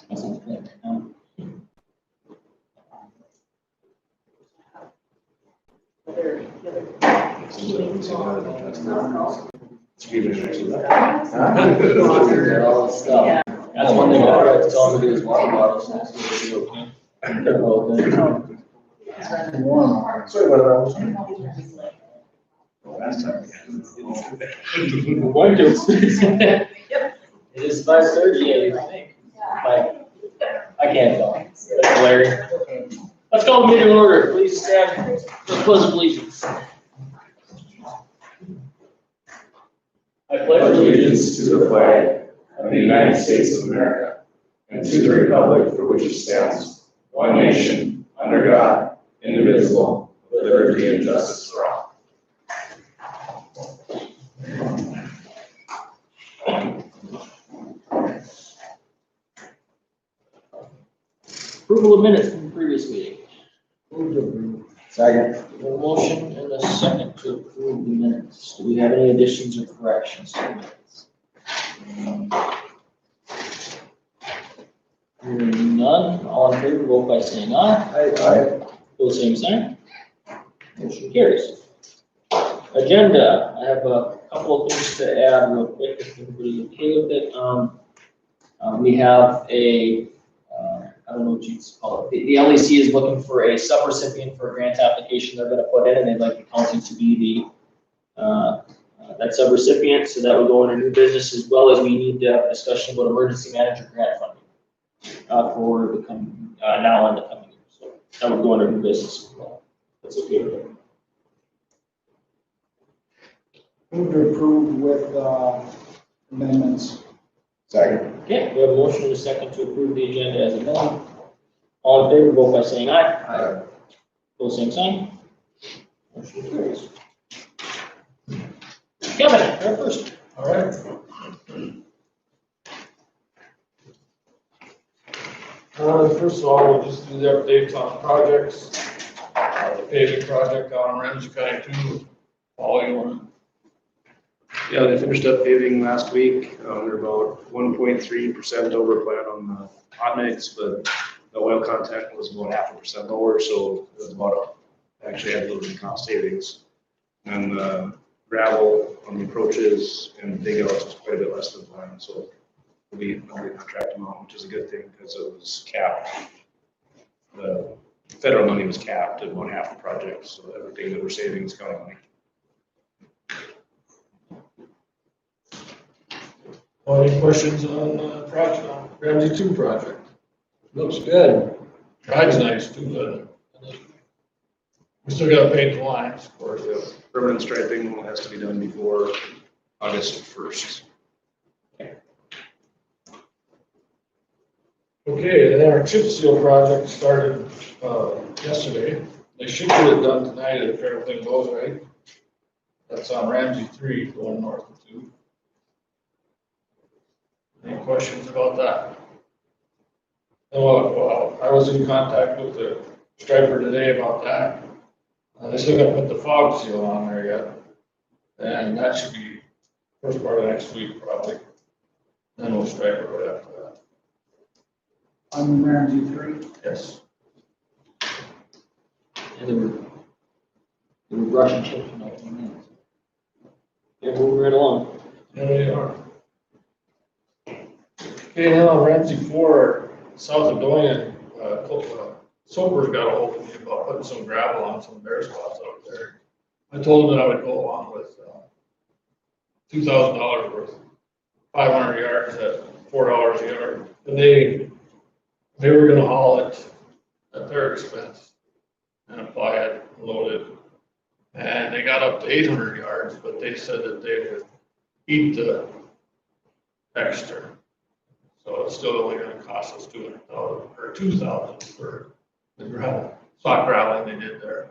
That sounds good. Yeah. That's one thing I forgot to tell them to do is water bottles. Sorry about that. It is 5:30, I think. I can't tell. That's Larry. Let's call the meeting in order. Please stand for the pledge of allegiance. I pledge Allegiance to the flag of the United States of America and to the republic for which it stands, one nation, under God, indivisible, with liberty and justice for all. Approval of minutes from the previous meeting. Second. A motion and a second to approve the minutes. Do we have any additions or corrections to the minutes? Hearing none, all in favor, vote by saying aye. Aye. Pose same sign. Motion carries. Agenda, I have a couple of things to add real quick, if everybody's okay with it. We have a, I don't know what you call it. The LEC is looking for a sub-recipient for a grant application they're gonna put in, and they'd like the county to be that sub-recipient, so that would go under new business, as well as we need to have a discussion about emergency manager grant funding for the coming, now and the coming year. So that would go under new business as well. That's okay with it. Move to approve with amendments. Second. Okay, we have a motion and a second to approve the agenda as amended. All in favor, vote by saying aye. Aye. Pose same sign. Motion carries. Kevin, you're first. All right. First of all, we'll just do the updates on projects. The paving project out on Ramsey County 2, Paul, you want to? Yeah, they finished up paving last week. They're about 1.3% over plan on the hot mix, but the oil content was about 0.5% lower, so it was about actually had a little bit of cost savings. And gravel on the approaches and dig outs was quite a bit less than planned, so we'll be on track amount, which is a good thing because it was capped. The federal money was capped at about half the project, so everything that we're saving is county money. Any questions on project, on Ramsey 2 project? Looks good. Ride's nice too, but we still gotta paint the lines, of course. Permanent striping has to be done before August 1st. Okay, then our chip seal project started yesterday. They should get it done tonight if everything goes right. That's on Ramsey 3 going north of 2. Any questions about that? Well, I was in contact with the striper today about that. They still got to put the fog seal on there yet. And that should be first part of next week probably. Then we'll stripe it right after that. On Ramsey 3. Yes. And they were brushing chips in like 10 minutes. They're moving right along. There they are. Okay, now on Ramsey 4, south of Doyen, Soper's got a hold of me about putting some gravel on some bare spots out there. I told him that I would go along with $2,000 worth, 500 yards at $4 a yard. And they were gonna haul it at their expense and apply it, load it. And they got up to 800 yards, but they said that they would eat the extra. So it's still only gonna cost us $200 or $2,000 for the gravel, soft graveling they did there.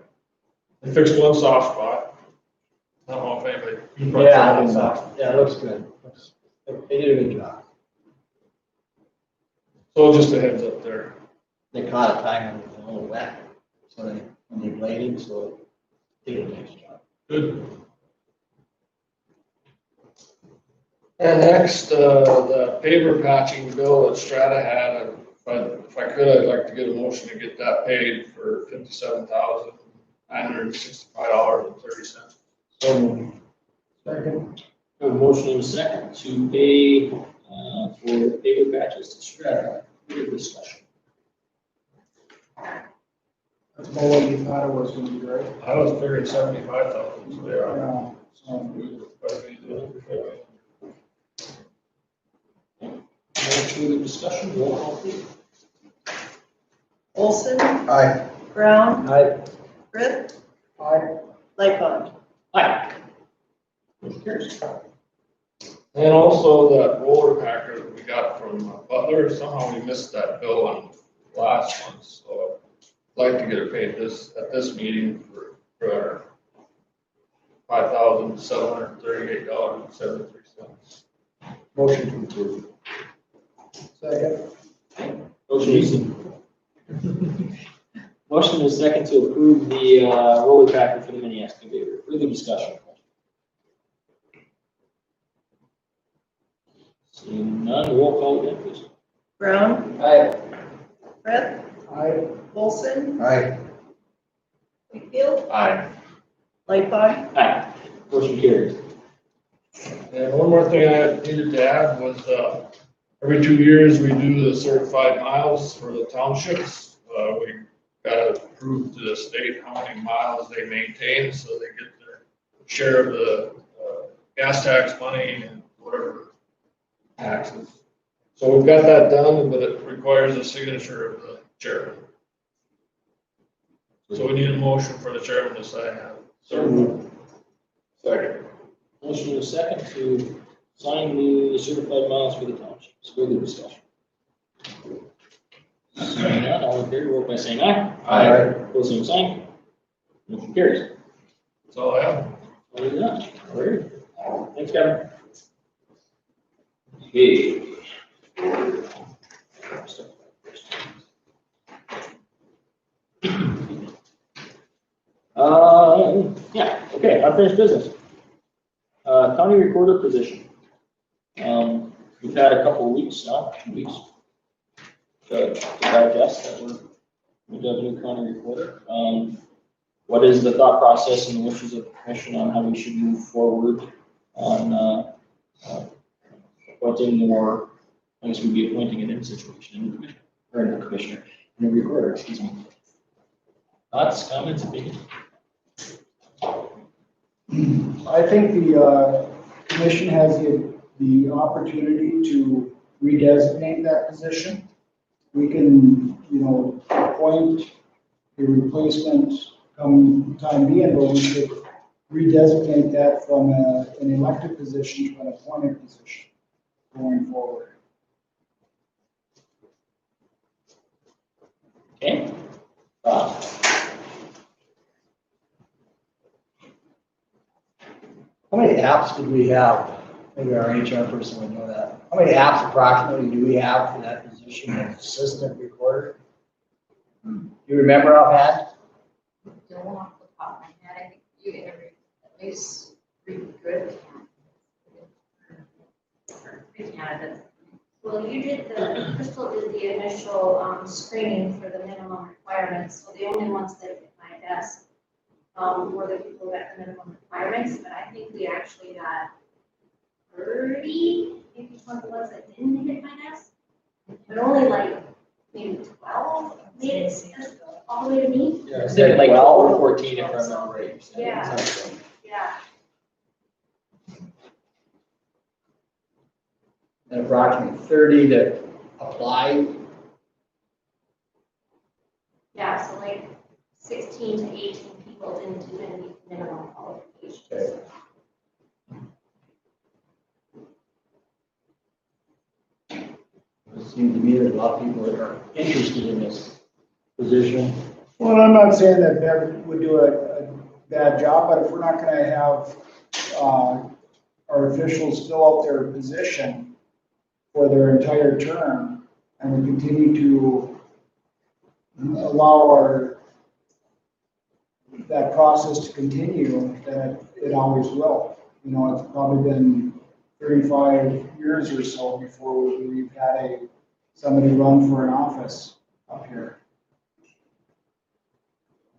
They fixed one soft spot. I don't know if anybody. Yeah, it looks good. They did a good job. So just a heads up there. They caught a time when it was a little wet, so when they bladed, so they did a nice job. Good. And next, the paver patching bill that Strata had, If I could, I'd like to get a motion to get that paid for $57,965.30. So moved. Second. A motion and a second to pay, for paper batches to Strata. Further discussion. That's about what you thought it was gonna be, right? I was figuring 75,000, so they are. Yeah, so, No further discussion, roll call please. Olson, Aye. Brown, Aye. Brett, aye. Lightfon. Aye. Motion carries. And also that roller packer that we got from Butler, somehow we missed that bill on last month, so I'd like to get it paid at this meeting for our $5,738.73. Motion to approve. Second. Motion is. Motion is second to approve the, roller packer for the mini excavator. Further discussion. Seeing none, roll call again, please. Brown, Aye. Brett, Aye. Olson, Aye. Wakefield, Aye. Lightfon. Aye. Motion carries. And one more thing I needed to add was, every 2 years, we do the certified miles for the townships. We got to prove to the state how many miles they maintain, so they get their share of the gas tax money and whatever taxes. So we've got that done, but it requires a signature of the chairman. So we need a motion for the chairman to sign that. So moved. Second. Motion is second to sign the certified miles for the townships. Further discussion. Seeing none, all in favor, vote by saying aye. Aye. Pose same sign. Motion carries. That's all I have. All right, done. All right. Thanks, Kevin. Okay. Yeah, okay, unfinished business. County recorder position. We've had a couple of weeks now, 2 weeks. To digest that we have a new county recorder. What is the thought process and the wishes of the commission on how we should move forward on, appointing more, I guess we'd be appointing an in situation in the commission, or in the commissioner, in the recorder, excuse me. Thoughts, comments, opinions? I think the commission has the opportunity to redesignate that position. We can, appoint a replacement come time being, but we should redesignate that from an elected position to an appointed position going forward. Okay. How many apps did we have? Maybe our HR person would know that. How many apps approximately do we have for that position of assistant recorder? Do you remember offhand? Don't off the top of my head, I think you interviewed at least 3 good candidates. Well, you did Crystal did the initial screening for the minimum requirements, so the only ones that hit my desk were the people that the minimum requirements, but I think we actually got 30, maybe 20 ones that didn't hit my desk, but only like maybe 12 made it all the way to me. Yeah, it's like 12 or 14 if I remember right. Yeah. Yeah. And approximately 30 that applied. Yeah, so like 16 to 18 people didn't even meet minimum qualifications. Okay. It seems to me there's a lot of people that are interested in this position. Well, I'm not saying that Bev would do a bad job, but if we're not gonna have, our officials fill out their position for their entire term, and we continue to allow that process to continue, then it always will. It's probably been 35 years or so before we've had somebody run for an office up here.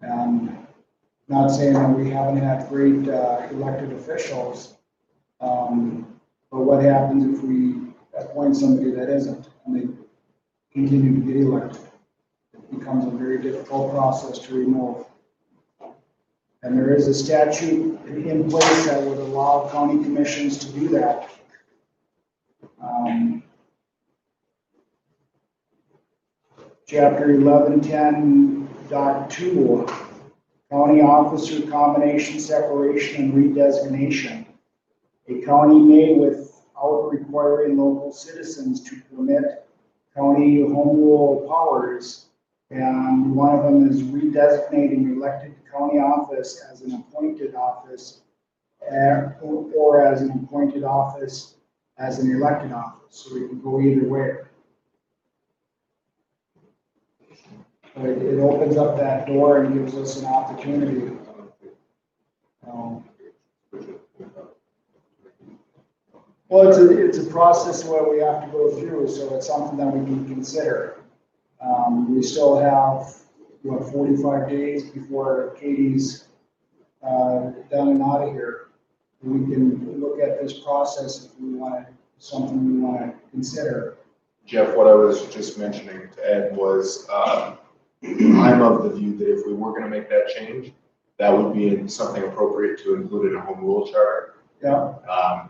And not saying that we haven't had great elected officials, but what happens if we appoint somebody that isn't and they continue to get elected? It becomes a very difficult process to remove. And there is a statute in place that would allow county commissions to do that. Chapter 1110.2, county officer combination, separation, and redesignation. A county may, without requiring local citizens, to permit county home rule powers. And one of them is redesignating elected county office as an appointed office, or as an appointed office as an elected office. So we can go either way. But it opens up that door and gives us an opportunity. Well, it's a process that we have to go through, so it's something that we can consider. We still have, 45 days before Katie's done and out of here. We can look at this process if we want to, something we want to consider. Jeff, what I was just mentioning to Ed was, I'm of the view that if we were going to make that change, that would be something appropriate to include in a home rule charter. Yeah.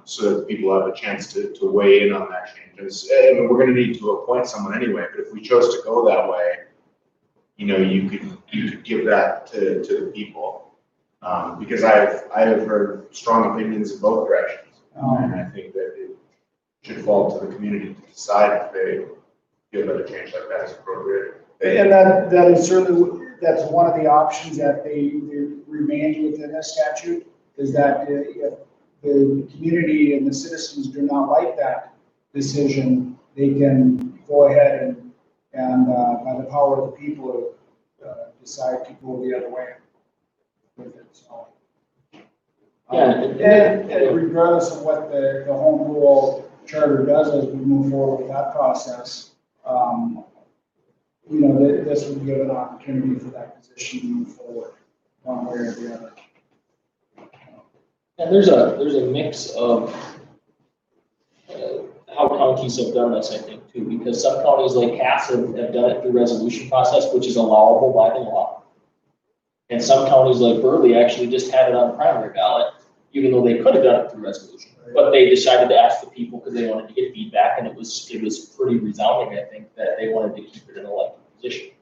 So that people have a chance to weigh in on that change. And we're going to need to appoint someone anyway, but if we chose to go that way, you could give that to the people. Because I have heard strong opinions in both directions. And I think that it should fall to the community to decide if they feel that a change like that is appropriate. And that is certainly, that's one of the options that they remains within the statute, is that if the community and the citizens do not like that decision, they can go ahead and by the power of the people, decide to go the other way with it. So, and regardless of what the home rule charter does as we move forward with that process, this would give an opportunity for that position to move forward one way or the other. And there's a mix of how counties have done this, I think, too, because some counties like Cass have done it through resolution process, which is allowable by the law. And some counties like Burley actually just had it on the primary ballot, even though they could have done it through resolution. But they decided to ask the people because they wanted to get feedback, and it was pretty resounding, I think, that they wanted to keep it in an elected position.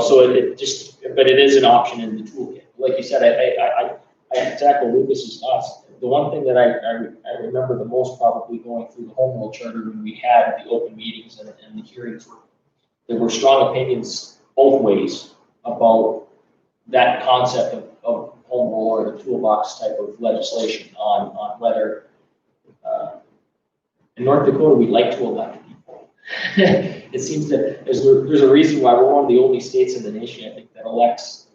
So it just, but it is an option in the toolkit. Like you said, I exactly Lucas's thoughts. The one thing that I remember the most probably going through the home rule charter when we had the open meetings and the hearings there were strong opinions both ways about that concept of home rule or the toolbox type of legislation on whether in North Dakota we like to elect people. It seems that there's a reason why we're one of the only states in the nation, I think, that elects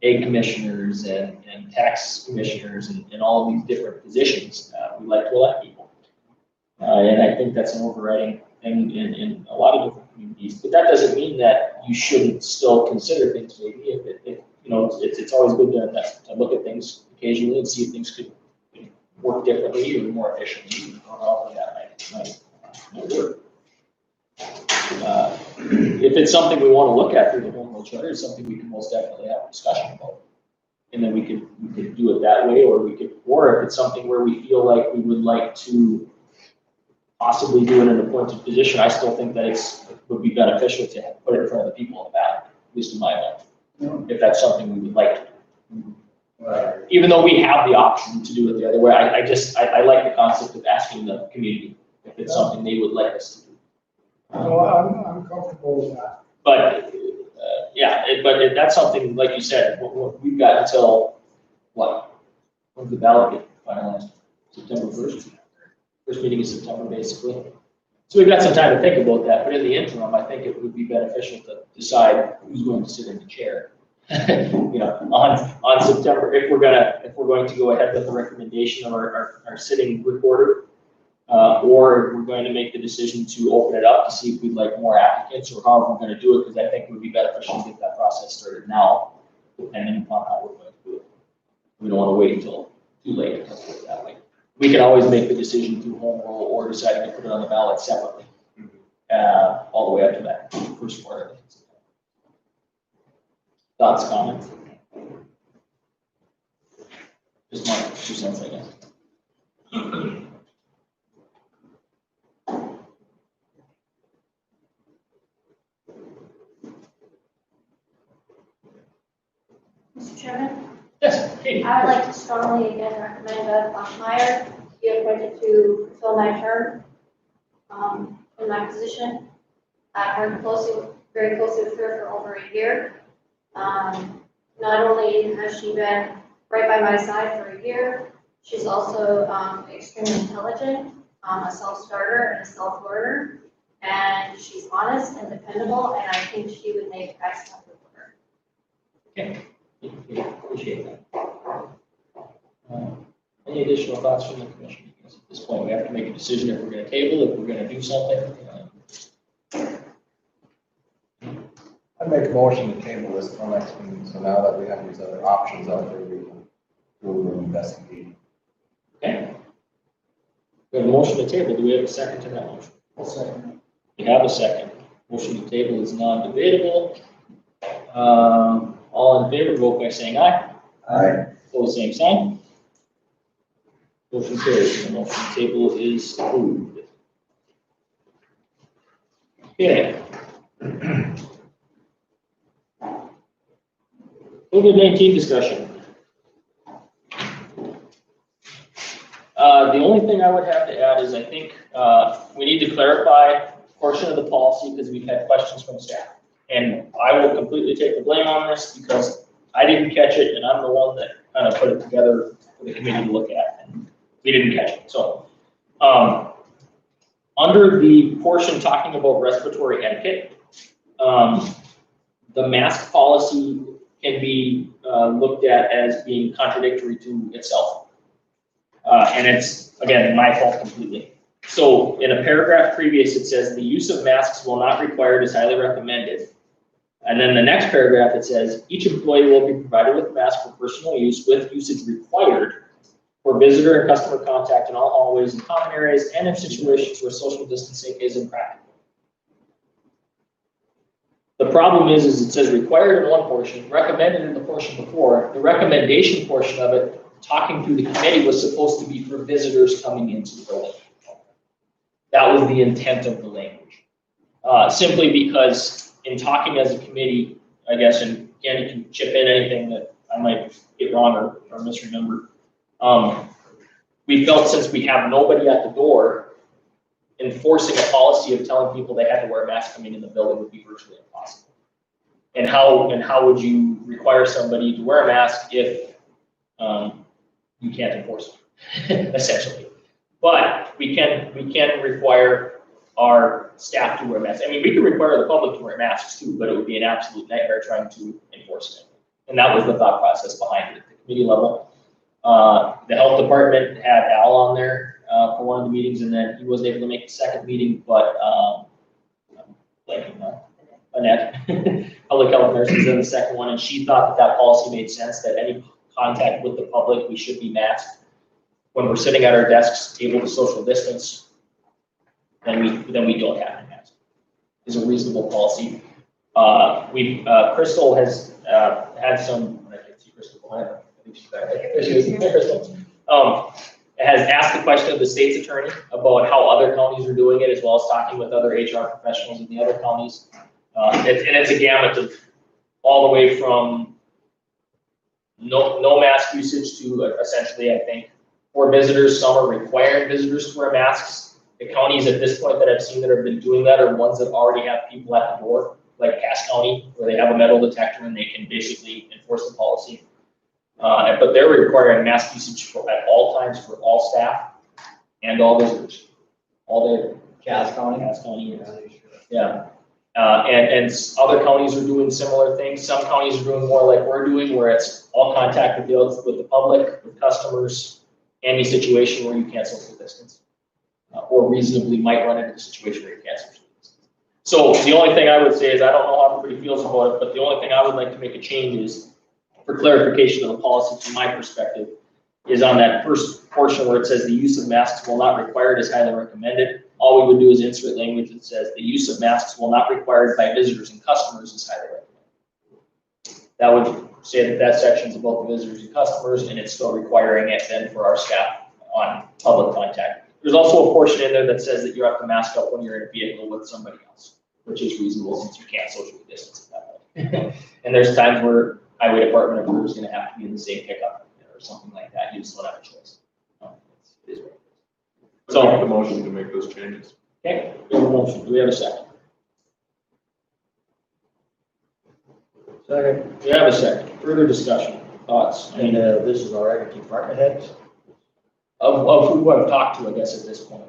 ag commissioners and tax commissioners and all of these different positions. We like to elect people. And I think that's an overriding thing in a lot of different communities. But that doesn't mean that you shouldn't still consider things maybe. It's always good to look at things occasionally and see if things could work differently or more efficiently. That might work. If it's something we want to look at through the home rule charter, it's something we can most definitely have a discussion about. And then we could do it that way, or if it's something where we feel like we would like to possibly do it in an appointed position, I still think that it would be beneficial to put it in front of the people in the ballot, at least in my mind. If that's something we would like to do. Even though we have the option to do it the other way, I like the concept of asking the community if it's something they would like us to do. So I'm comfortable with that. But that's something, like you said, we've got until what? When's the ballot get finalized? September 1st? First meeting in September, basically. So we've got some time to think about that, but in the interim, I think it would be beneficial to decide who's going to sit in the chair. On September, if we're going to go ahead with the recommendation of our sitting recorder, or if we're going to make the decision to open it up to see if we'd like more applicants or however we're going to do it, because I think it would be beneficial to get that process started now, depending upon how we're going to do it. We don't want to wait until too late to do it that way. We can always make the decision through home rule or deciding to put it on the ballot separately, all the way up to that first part of it. Thoughts, comments? Just my 2 cents, I guess. Mr. Chairman, Yes, Katie. I would like to strongly again recommend Beth Meyer be appointed to fill my term in my position. I've worked very closely with her for over a year. Not only has she been right by my side for a year, she's also extremely intelligent, a self-starter and a self-learner, and she's honest and dependable, and I think she would make excellent worker. Okay, yeah, appreciate that. Any additional thoughts from the commission? Because at this point, we have to make a decision if we're going to table, if we're going to do something. I'd make a motion to table this till next meeting, so now that we have these other options out there, we can go and investigate. Okay. We have a motion to table. Do we have a second to that motion? I'll second. We have a second. Motion to table is non-debatable. All in favor, vote by saying aye. Aye. Opposed, same sign. Motion carries. The motion to table is approved. Okay. COVID-19 discussion. The only thing I would have to add is I think we need to clarify a portion of the policy because we've had questions from staff. And I will completely take the blame on this because I didn't catch it and I'm the one that kind of put it together for the committee to look at. And we didn't catch it. So under the portion talking about respiratory etiquette, the mask policy can be looked at as being contradictory to itself. And it's, again, my fault completely. So in a paragraph previous, it says the use of masks will not required is highly recommended. And then the next paragraph, it says each employee will be provided with a mask for personal use with usage required for visitor and customer contact in all hallways and common areas and in situations where social distancing is impractical. The problem is it says required in one portion, recommended in the portion before. The recommendation portion of it, talking through the committee, was supposed to be for visitors coming into the building. That was the intent of the language. Simply because in talking as a committee, I guess, and again, you can chip in anything that I might get wrong or misremember. We felt since we have nobody at the door, enforcing a policy of telling people they had to wear a mask coming in the building would be virtually impossible. And how would you require somebody to wear a mask if you can't enforce it, essentially? But we can require our staff to wear masks. I mean, we could require the public to wear masks too, but it would be an absolute nightmare trying to enforce it. And that was the thought process behind it at the committee level. The health department had Al on there for one of the meetings, and then he wasn't able to make the second meeting, but Annette, public health nurse, was in the second one, and she thought that policy made sense, that any contact with the public, we should be masked. When we're sitting at our desks, able to social distance, then we don't have to mask. It's a reasonable policy. Crystal has had some, I can't see Crystal behind her. I think she's back there. She is. Hey, Crystal. Has asked the question of the state's attorney about how other counties are doing it, as well as talking with other HR professionals in the other counties. And it's a gamut of all the way from no mask usage to essentially, I think, for visitors, some are requiring visitors to wear masks. The counties at this point that I've seen that have been doing that are ones that already have people at the door, like Cass County, where they have a metal detector and they can basically enforce the policy. But they're requiring mask usage at all times for all staff and all visitors, all day. Cass County? Cass County, yeah. And other counties are doing similar things. Some counties are doing more like we're doing, where it's all contact with the public, with customers, any situation where you can't social distance. or reasonably might run into a situation where you can't social distance. So the only thing I would say is, I don't know how everybody feels about it, but the only thing I would like to make a change is, for clarification of the policy from my perspective, is on that first portion where it says the use of masks will not required is highly recommended. All we would do is insert language that says the use of masks will not required by visitors and customers is highly recommended. That would say that that section's about the visitors and customers, and it's still requiring it then for our staff on public contact. There's also a portion in there that says that you have to mask up when you're in a vehicle with somebody else, which is reasonable since you can't socially distance at that point. And there's times where highway department or is gonna have to be in the same pickup or something like that. You just don't have a choice. It is what it is. So make the motion to make those changes. Okay, we have a motion. Do we have a second? Second, We have a second. Further discussion, thoughts? and this is already department heads. Of who I've talked to, I guess, at this point.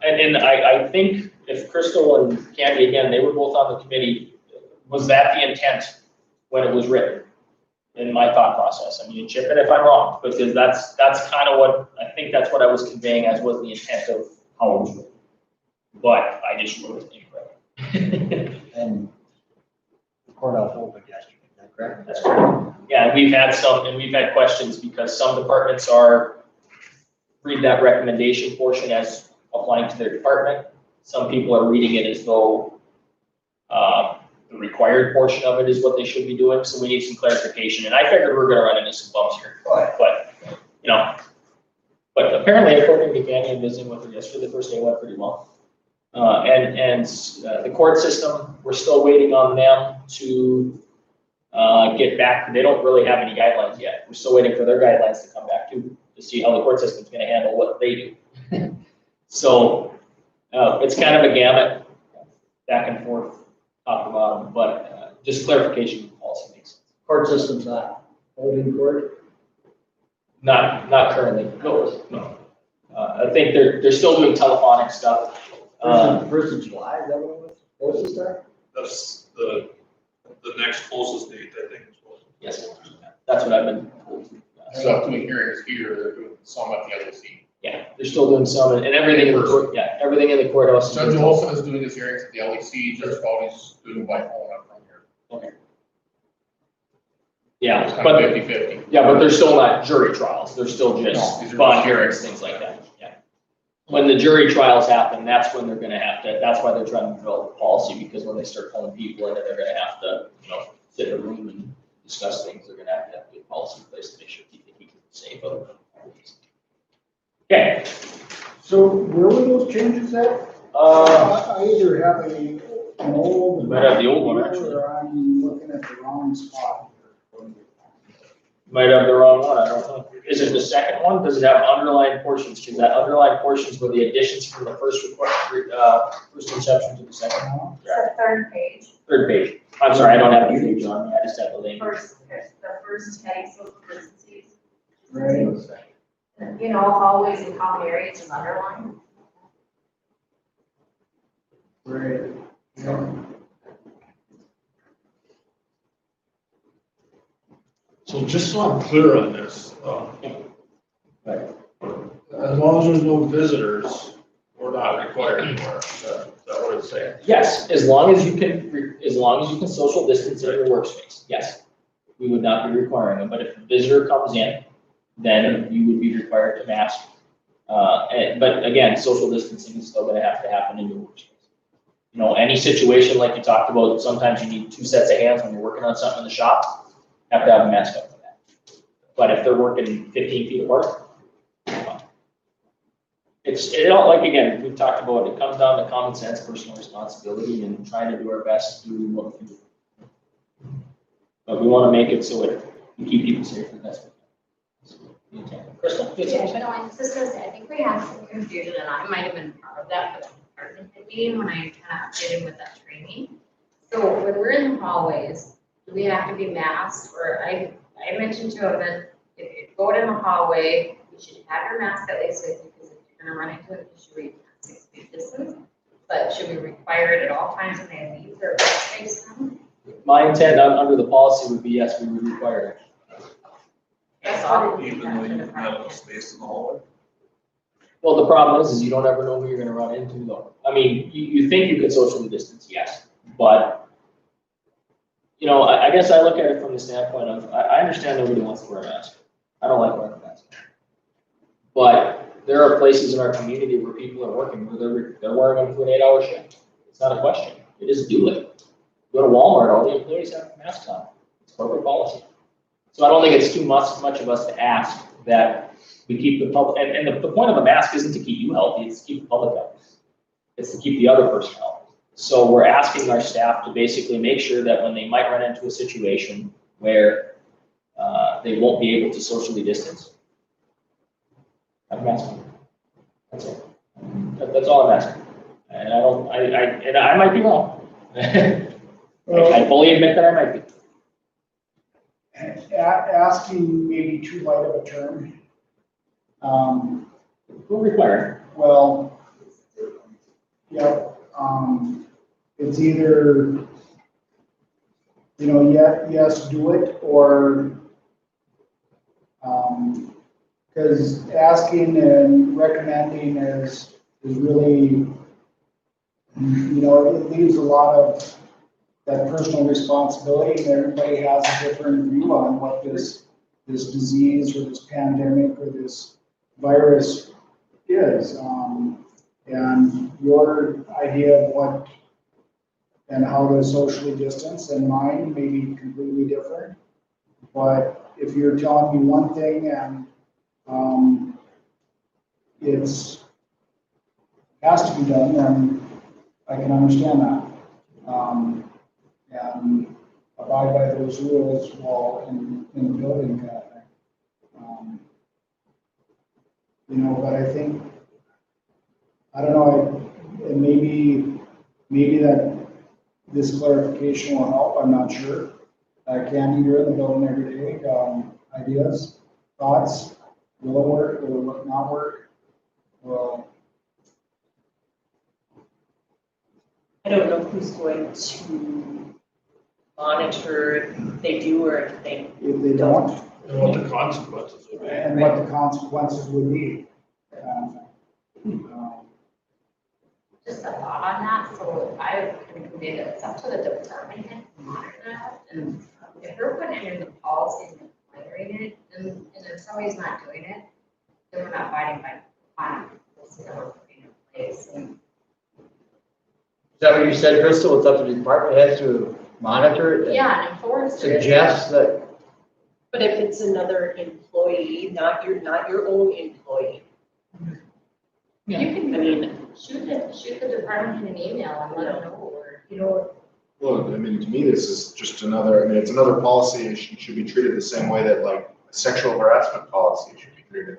And I think if Crystal and Candy, again, they were both on the committee, was that the intent when it was written? In my thought process, I mean, chip it if I'm wrong, because that's kind of what, I think that's what I was conveying as was the intent of how it was written. But I just wrote it incorrectly. And the courthouse opened yesterday, is that correct? That's correct. Yeah, and we've had questions because some departments read that recommendation portion as applying to their department. Some people are reading it as though the required portion of it is what they should be doing, so we need some clarification. And I figured we're gonna run into some bumps here, but apparently according to Candy and visiting with her yesterday, the first day went pretty well. And the court system, we're still waiting on them to get back. They don't really have any guidelines yet. We're still waiting for their guidelines to come back to see how the court system's gonna handle what they do. So it's kind of a gamut, back and forth, top to bottom, but just clarification of the policy makes sense. Court system's not holding court? Not currently, no. I think they're still doing telephonic stuff. First of July, is that what it was supposed to start? That's the next closest date, I think. Yes, that's what I've been told. They're not doing hearings here, they're doing some at the LEC. Yeah, they're still doing some, and everything in the court, everything in the courthouse. Judge Olson is doing his hearings at the LEC, Judge Fowley's doing by phone up from here. Okay. Yeah, It's kind but of 50-50. yeah, but they're still not jury trials. They're still No, just these are bond just hearings, things like that. Yeah. When the jury trials happen, that's when they're gonna have to, that's why they're trying to develop a policy, because when they start pulling people in and they're gonna have to, sit in a room and discuss things, they're gonna have to a policy in place to make sure they keep it safe. Okay. So where were those changes at? I either have an old. You might have the old one, actually. Or I'm looking at the wrong spot. Might have the wrong one, I don't know. Is it the second one? Does it have underlined portions? Because that underlined portions were the additions from the first inception to the second one. It's the third page, Third page. I'm sorry, I don't have the page on me, I just have the link. the first heading, social distances. Right. Hallways and common areas is underlined. Right. Yeah. So just so I'm clear on this, Right. as long as there's no visitors, we're not required anymore. Is that what it's saying? Yes, as long as you can social distance in your workspace, yes. We would not be requiring them, but if a visitor comes in, then you would be required to mask. But again, social distancing is still gonna have to happen in your workspace. Any situation like you talked about, sometimes you need 2 sets of hands when you're working on something in the shop, have to have a mask up for that. But if they're working 15 feet apart, like again, we've talked about, it comes down to common sense, personal responsibility, and trying to do our best to do what we can do. But we want to make it so we keep people safe as best we can. Crystal? I think we have some confusion, and I might have been part of that for the department head meeting when I kind of updated with that training. So when we're in the hallways, do we have to be masked? Or I mentioned to him that if you go in the hallway, you should have your mask at least with you, because if you're gonna run into an issue where you can't 6 feet distance. But should we require it at all times when they leave their workspace? My intent under the policy would be, yes, we would require it. That's all. Even though you have enough space in the hallway? Well, the problem is you don't ever know who you're gonna run into though. I mean, you think you can socially distance, yes, but, you know, I guess I look at it from the standpoint of, I understand nobody wants to wear a mask. I don't like wearing a mask. But there are places in our community where people are working, where they're wearing them for an 8-hour shift. It's not a question. They just do it. Go to Walmart, all the employees have masks on. It's corporate policy. So I don't think it's too much of us to ask that we keep the public, and the point of a mask isn't to keep you healthy, it's to keep the public healthy. It's to keep the other person healthy. So we're asking our staff to basically make sure that when they might run into a situation where they won't be able to socially distance, have a mask on. That's it. That's all I'm asking. And I might be wrong. I fully admit that I might be. Asking maybe too light of a term. We're required. Well, yeah, it's either, you know, yes, do it, or, because asking and recommending is really, you know, it leaves a lot of that personal responsibility, and everybody has a different view on what this disease or this pandemic or this virus is. And your idea of what and how to socially distance and mine may be completely different. But if you're telling me one thing and has to be done, then I can understand that. And abide by those rules while in the building kind of thing. You know, but I think, I don't know, and maybe that this clarification will help, I'm not sure. Candy, you're in the building every day, ideas, thoughts, will it work, will it not work? Well, I don't know who's going to monitor if they do or if they don't, And what the consequences would be. and what the consequences would be. Just a thought on that, so I concluded it's up to the department head to monitor that, and if we're putting it in the policy and declaring it, and if somebody's not doing it, then we're not abiding by policy that we're putting in place, and Is that what you said, Crystal? It's up to the department heads to monitor it? And yeah, and enforce it. suggest that, But if it's another employee, not your own employee, You can, I mean, shoot the department an email and let them know, or, you know, Well, I mean, to me, this is just another, I mean, it's another policy and should be treated the same way that like a sexual harassment policy should be treated,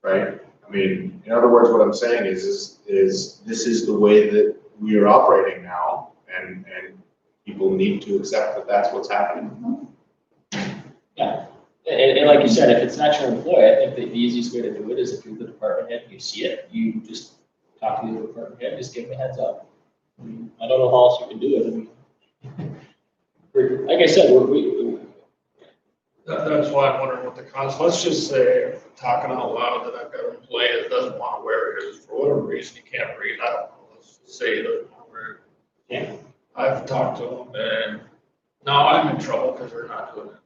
right? I mean, in other words, what I'm saying is this is the way that we are operating now, and people need to accept that that's what's happening. Yeah, and like you said, if it's not your employee, I think the easiest way to do it is if you're the department head and you see it, you just talk to the department head, just give them a heads up. I mean, I don't know how else you can do it. I mean, like I said, That's why I'm wondering what the let's just say, talking out loud, that I've got an employee that doesn't want to wear it, for whatever reason, he can't breathe, I don't know, let's just say he doesn't want to wear it. Yeah. I've talked to him, and now I'm in trouble because they're not doing it.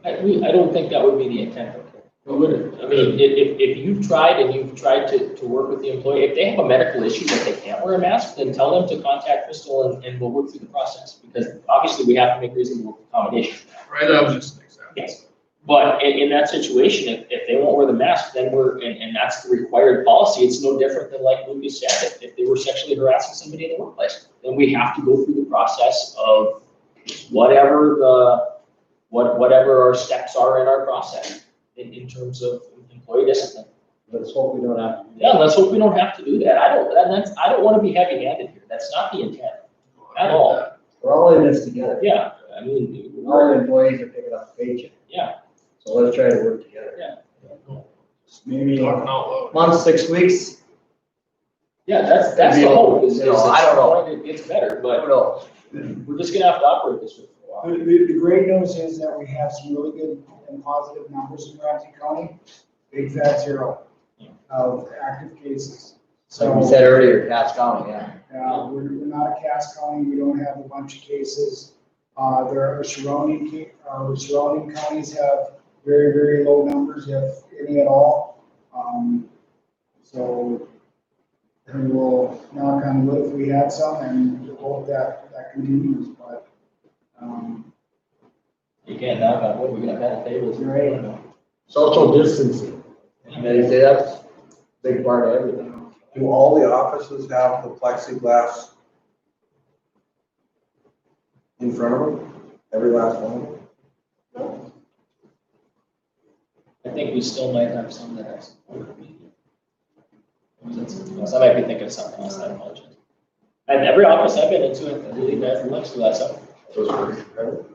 I don't think that would be the intent of it. We wouldn't. I mean, if you've tried to work with the employee, if they have a medical issue that they can't wear a mask, then tell them to contact Crystal and we'll work through the process, because obviously we have to make reasonable accommodations. Right, that was just an example. Yes. But in that situation, if they won't wear the mask, then and that's the required policy, it's no different than like Lucas said, if they were sexually harassing somebody in the workplace, then we have to go through the process of whatever our steps are in our process in terms of employee discipline. let's hope we don't have. Yeah, let's hope we don't have to do that. I don't want to be heavy-handed here. That's not the intent at all. We're all in this together. Yeah, I mean, All the employees are picking up a paycheck. Yeah. So let's try to work together. Yeah. Maybe Talking out loud. month, 6 weeks. Yeah, that's the hope. Is You know, I don't know. It gets better, but Who knows? we're just gonna have to operate this way for a while. The great news is that we have some really good and positive numbers in Ramsey County. big fat zero of active cases. So we said earlier, Cass County, yeah. We're not a Cass County, we don't have a bunch of cases. There are surrounding counties have very, very low numbers, if any at all. So, and we'll knock on wood if we had some and hope that continues, but, You can't knock on wood, we got metal tables. Right. Social distancing. And they say that's a big part of everything. Do all the offices have the plexiglass in front of them? Every last one? I think we still might have some that are. I might be thinking of something else, I apologize. And every office I've been into, I believe has plexiglass up. Those are incredible.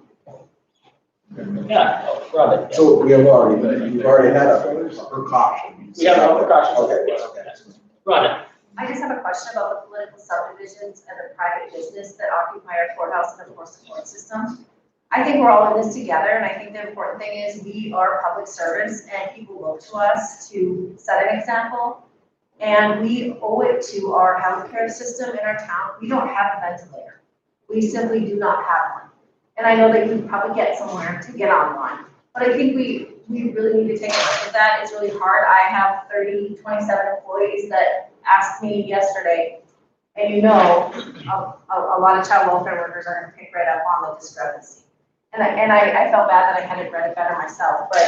Yeah, oh, Robin. Yeah. So we have already, you've already had a precaution. We have no precautions. Okay, Yes. okay. Robin. I just have a question about the political subdivisions and the private business that occupy our courthouse and of course the court system. I think we're all in this together, and I think the important thing is we are public servants and people look to us to set an example. And we owe it to our healthcare system in our town. We don't have a ventilator. We simply do not have one. And I know that you probably get somewhere to get on one, but I think we really need to take a look at that. It's really hard. I have 27 employees that asked me yesterday, and you know, a lot of child welfare workers are gonna pick right up on the discrepancy. And I felt bad that I hadn't read it better myself, but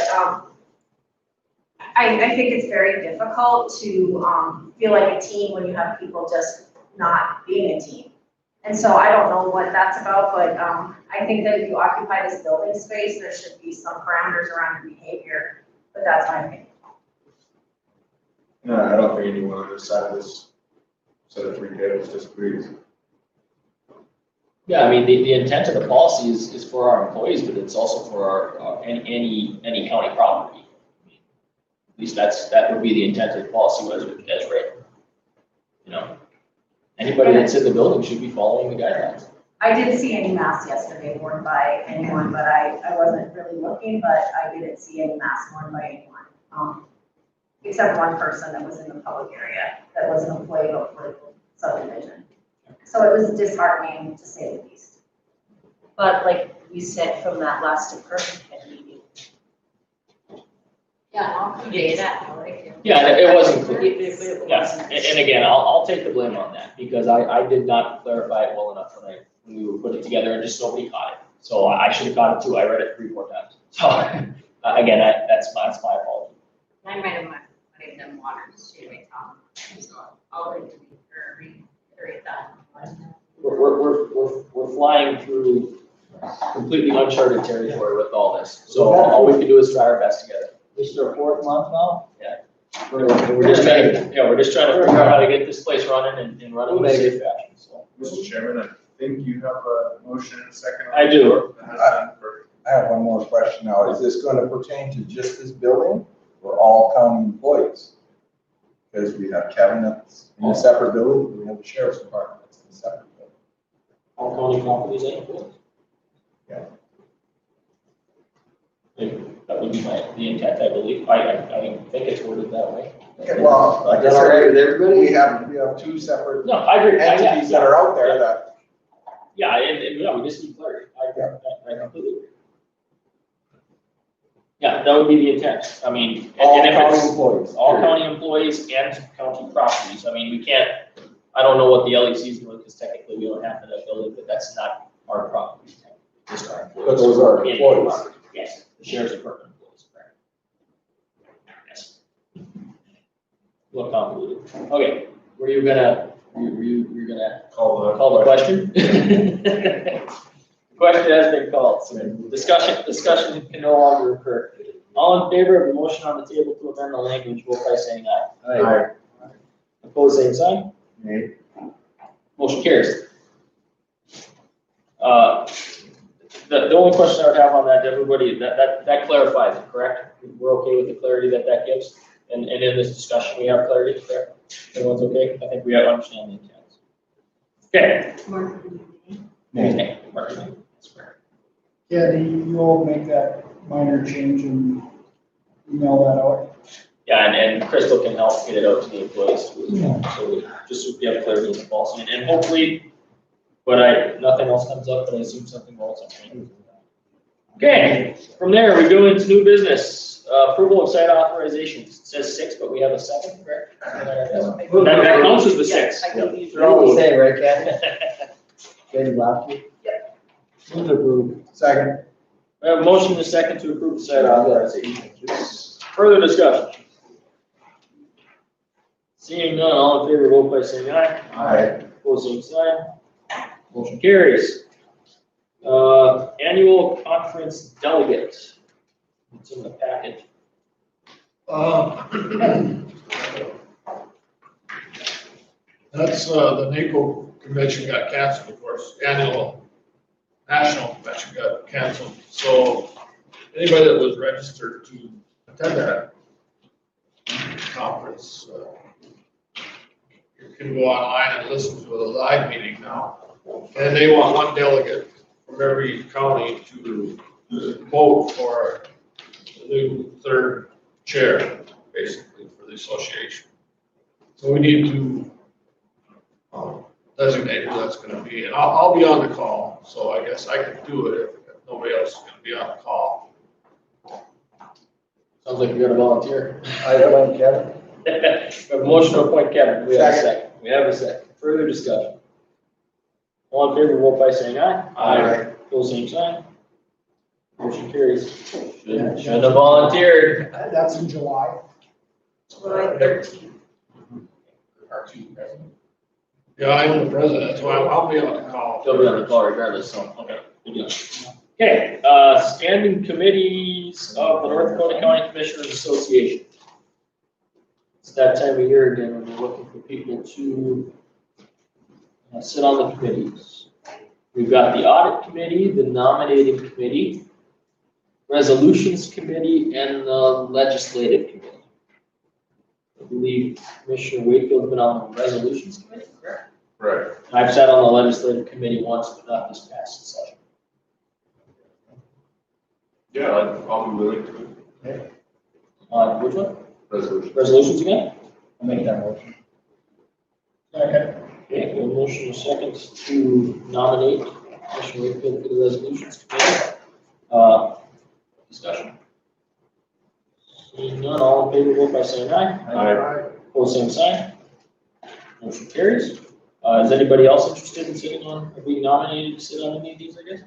I think it's very difficult to feel like a team when you have people just not being a team. And so I don't know what that's about, but I think that if you occupy this building space, there should be some parameters around your behavior, but that's my opinion. No, I don't think anyone on this side of this set of three tables disagrees. Yeah, I mean, the intent of the policy is for our employees, but it's also for our, any county property. At least that would be the intent of the policy as written. You know, anybody that's in the building should be following the guidelines. I didn't see any masks yesterday worn by anyone, but I wasn't really looking, but I didn't see any masks worn by anyone. Except one person that was in the public area that was an employee of a political subdivision. So it was disheartening to say the least. But like we said from that last department head meeting. Yeah, I'll come to that, I like it. Yeah, it wasn't clear. It Yeah, wasn't. and again, I'll take the blame on that because I did not clarify it well enough when we were putting it together and just nobody caught it. So I should have caught it too. I read it 3-4 times. So again, that's my apology. I might have done water just to my Tom, so I'll reiterate that. We're flying through completely uncharted territory with all this. So all we can do is try our best together. This is our 4th month now? Yeah. We're just trying to figure out how to get this place running and running in a safe fashion, so. Mr. Chairman, I think you have a motion and a second. I do. I have one more question now. Is this going to pertain to just this building or all county employees? Because we have Kevin that's in a separate building, we have the sheriff's department that's in a separate building. All county properties and employees. Yeah. That would be the intent, I believe. I think it's worded that way. Okay, well, like I Is that all right with said, everybody? we have two separate No, I agree. entities that are out there that. Yeah, and yeah, we just need clarity. I completely agree. Yeah, that would be the intent. I mean, All and if county it's employees. all county employees and county properties, I mean, we can't, I don't know what the LEC is doing because technically we don't have that building, but that's not our property. Just our employees. But those are And employees. property. Yes, the sheriff's department employees, correct. Yes. Look convoluted. Okay, were you gonna call the question? Question has been called, so discussion can no longer occur. All in favor of the motion on the table to amend the language, vote by saying aye. Aye. Opposed, same sign. Nay. Motion carries. The only question I would have on that, everybody, that clarifies it, correct? We're okay with the clarity that gives? And in this discussion, we have clarity, correct? Everyone's okay? I think we understand the intent. Okay. Nay. Mark, that's correct. Yeah, you'll make that minor change and email that out. Yeah, and Crystal can help get it out to the employees too, as well. So we just so we have clarity in the policy, and hopefully, nothing else comes up, but I assume something will also change. Okay, from there, we go into new business, approval of site authorizations. It says 6, but we have a second, correct? That counts as the 6. I think these They're all the are. same, right, Kathy? Katie Lofty? Yep. Move to approve. Second. We have a motion and a second to approve the site authorization. Further discussion? Seeing none, all in favor, vote by saying aye. Aye. Opposed, same sign. Motion carries. Annual conference delegate. It's in the packet. That's, the NACO convention got canceled, of course, annual national convention got canceled. So anybody that was registered to attend that conference, you can go online and listen to a live meeting now. And they want one delegate from every county to vote for the new third chair, basically, for the association. So we need to designate who that's gonna be, and I'll be on the call, so I guess I could do it if nobody else is gonna be on the call. Sounds like you're gonna volunteer. I don't like Kevin. We have a motion to appoint Kevin. We have a second. We have a second. Further discussion? All in favor, vote by saying aye. Aye. Pose same sign. Motion carries. Shouldn't have volunteered. That's in July. July 13th. Our two presidents. Yeah, I'm the president, so I'll be on the call. They'll be on the call regardless, so, okay. Good deal. Okay, standing committees of the North Dakota County Commissioners Association. It's that time of year again when we're looking for people to sit on the committees. We've got the audit committee, the nominating committee, resolutions committee, and the legislative committee. I believe Commissioner Wakefield's been on the resolutions committee, correct? Right. I've sat on the legislative committee once, but not this past session. Yeah, I'll be willing to. Which one? Resolution. Resolutions again? I'll make that motion. Okay, we have a motion and a second to nominate Commissioner Wakefield for the resolutions committee. Discussion. Seeing none, all in favor, vote by saying aye. Aye. Pose same sign. Motion carries. Is anybody else interested in sitting on, or being nominated to sit on any of these, I guess?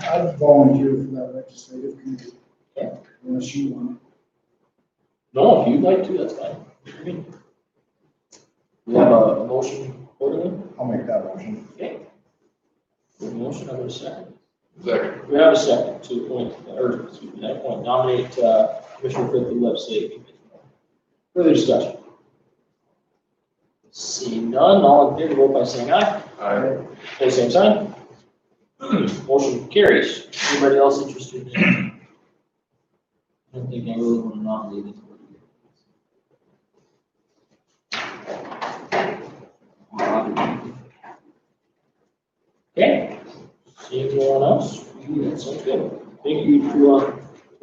I'd volunteer for that legislative committee. Okay. Unless you want. No, if you'd like to, that's fine. We have a motion accordingly. I'll make that motion. Okay. We have a motion, I have a second. Second. We have a second to appoint, or excuse me, not appoint, nominate Commissioner Frith to the legislative committee. Further discussion? Seeing none, all in favor, vote by saying aye. Aye. Pose same sign. Motion carries. Anybody else interested in? I don't think I really want to nominate anybody. Okay. Seeing no one else? That sounds good. Thank you to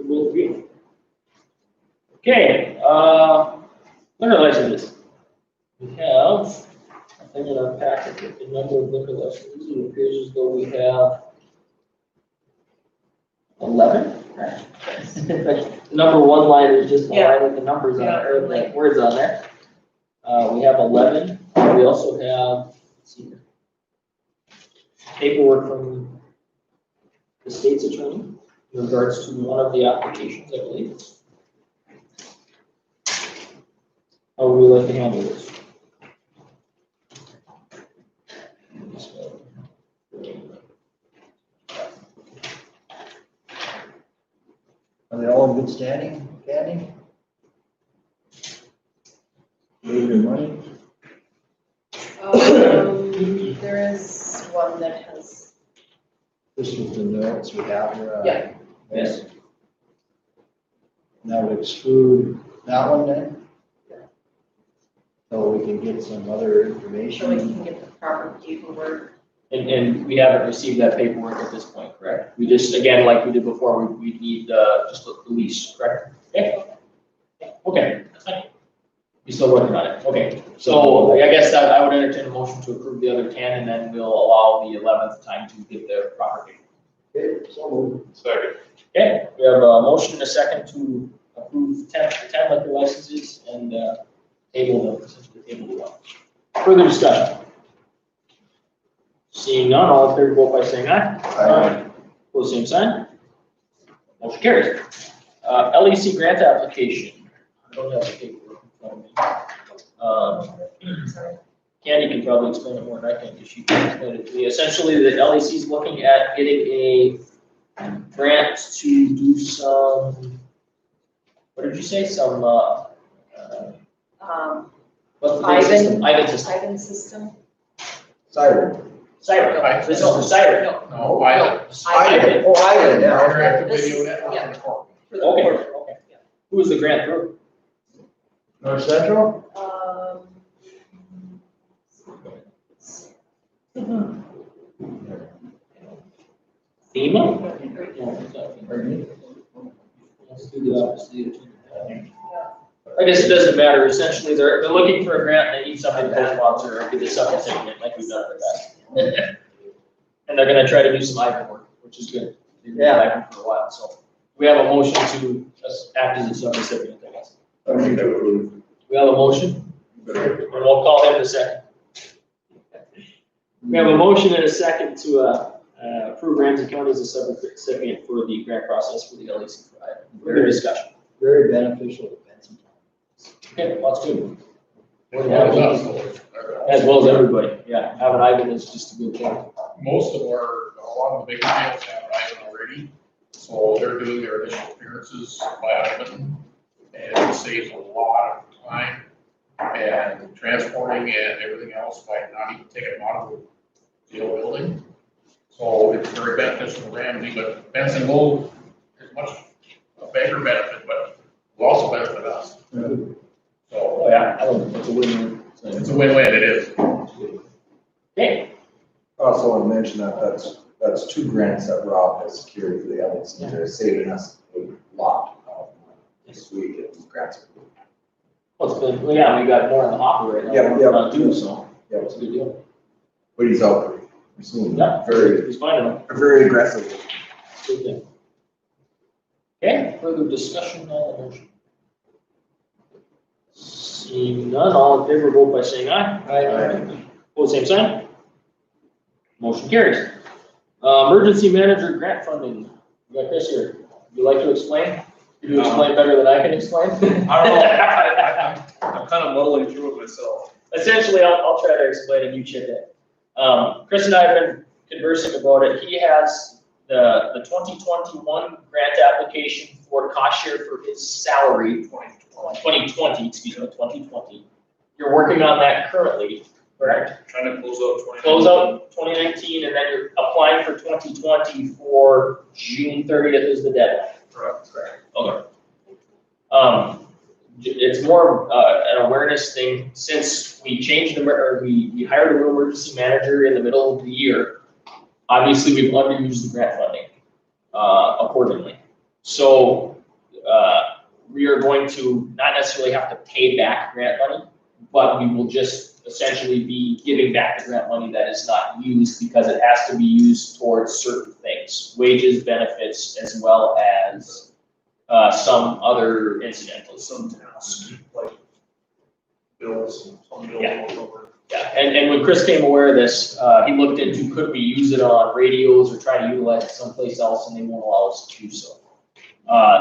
both of you. Okay, liquor licenses. We have, I think in our packet, with the number of liquor licenses, it appears as though we have 11. The number one line is just a line with the numbers on it, or the words on there. We have 11. We also have, let's see here, paperwork from the state's attorney in regards to one of the applications, I believe. How would we like to handle this? Are they all in good standing, Candy? Need your money? There is one that has, This was the notes we have here. Yeah. Yes. Now we exclude that one then? So we can get some other so we information. can get the proper paperwork. And we haven't received that paperwork at this point, correct? We just, again, like we did before, we need just the lease, correct? Okay. Okay, that's fine. You're still working on it, okay. So I guess that I would entertain a motion to approve the other 10, and then we'll allow the 11th time to get the proper date. Okay, so moved. Second. Okay, we have a motion and a second to approve 10 liquor licenses and table the one. Further discussion? Seeing none, all in favor, vote by saying aye. Aye. Pose same sign. Motion carries. LEC grant application. I don't have the paperwork in front of me. Candy can probably explain it more than I can, because she can explain it to me. Essentially, the LEC is looking at getting a grant to do some, what did you say, some, what's the big system? Ivan system? Siren. Siren, this is for siren. No, I, Ivan. Oh, Ivan, yeah. interactive This video is- network yeah. for the court. For the Okay, court. okay. Who is the grant through? North Central? FEMA? No, it's not FEMA. Let's do the opposite. I guess it doesn't matter, essentially, they're looking for a grant, and they need somebody to co-sponsor or do the subrecipient like we've done in the past. And they're gonna try to do some Ivan work, which is good. They've been Ivan for a while, so we have a motion to act as a subrecipient, I guess. Motion to approve. We have a motion, and we'll call him in a second. We have a motion and a second to approve Ramsey County as a subrecipient for the grant process for the LEC for Ivan. Further discussion. Very beneficial to Benson. Okay, that's good. Well, As well as everybody, yeah, having Ivan is just a good thing. most of a lot of the big towns have Ivan already, so they're doing their initial appearances by Ivan. And it saves a lot of time and transporting and everything else by not even taking them out of the jail building. So it's very beneficial to Ramsey, but Benson will, as much a bigger benefit, but will also benefit us. Oh, So yeah, I don't, it's a win-win. it's a win-win, it is. Okay, Also want to mention that that's two grants that Rob has secured for the LEC. They're saving us a lot of money this week if these grants are approved. well, it's been, well, yeah, we got more in the hopper right now. Yeah, We're not due, so Yeah, it's a good deal. but he's out there. We're seeing Yeah, very, he's finding them. very aggressive. Good thing. Okay, further discussion on the motion? Seeing none, all in favor, vote by saying aye. Aye. Pose same sign. Motion carries. Emergency manager grant funding. We got Chris here. Would you like to explain? Can you explain better than I can explain? I don't know, I'm kind of muddling through it myself. Essentially, I'll try to explain and you chip in. Chris and I have been conversing about it. He has the 2021 grant application for cost share for his salary, 2020, excuse me, 2020. You're working on that currently, correct? Trying to close out 20. Close out 2019, and then you're applying for 2020 for June 30th is the deadline. Correct. Okay. It's more an awareness thing, since we changed we hired a new emergency manager in the middle of the year. Obviously, we've underused the grant funding accordingly. So we are going to not necessarily have to pay back grant money, but we will just essentially be giving back the grant money that is not used, because it has to be used towards certain things, wages, benefits, as well as some other incidentals. Like bills, some bills Yeah. all over. Yeah, and when Chris came aware of this, he looked into, could we use it on radios or try to utilize it someplace else, and they won't allow us to do so.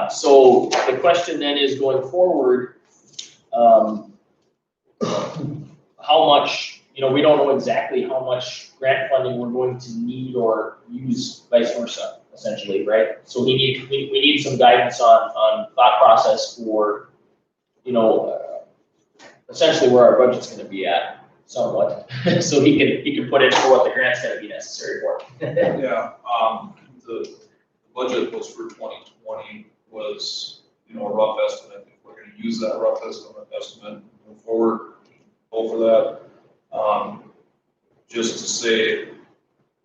So the question then is, going forward, how much, we don't know exactly how much grant funding we're going to need or use, vice versa, essentially, right? So we need some guidance on thought process for, essentially where our budget's gonna be at, somewhat. So he can put in for what the grant's gonna be necessary for. Yeah, the budget was for 2020 was, a rough estimate. If we're gonna use that rough estimate, move forward, go for that. Just to say,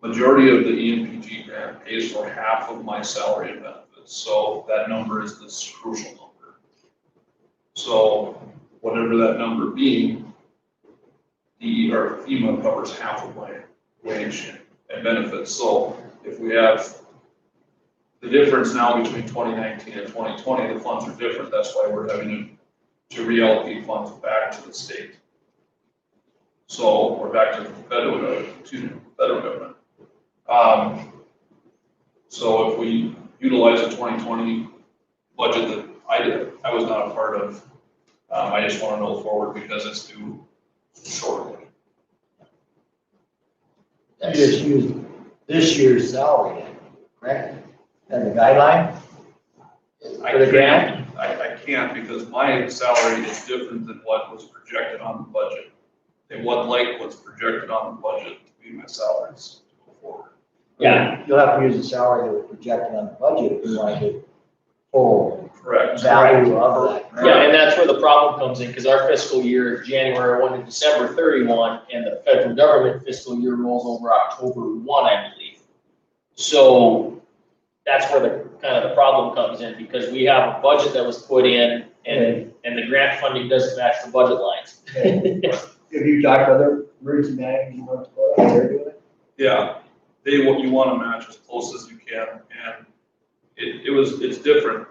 majority of the EMPG grant pays for half of my salary and benefits, so that number is this crucial number. So whatever that number being, our FEMA covers half of my wage and benefits. So if we have the difference now between 2019 and 2020, the funds are different. That's why we're having to reallocate funds back to the state. So we're back to the federal government. So if we utilize the 2020 budget that I was not a part of, I just want to know forward because it's due shortly. You just use this year's salary, then, correct? As a guideline? I For the can't, I can't because my salary is different than what was projected on the budget. And what was projected on the budget to be my salaries to go forward. Yeah. You'll have to use the salary that was projected on the budget if you want to get full Correct. value of that. Yeah, and that's where the problem comes in, because our fiscal year, January 1 to December 31, and the federal government fiscal year rolls over October 1, I believe. So that's where the kind of the problem comes in, because we have a budget that was put in, and the grant funding doesn't match the budget lines. Have you talked to other emergency managers in North Dakota, how they're doing it? Yeah, you want to match as close as you can, and it's different.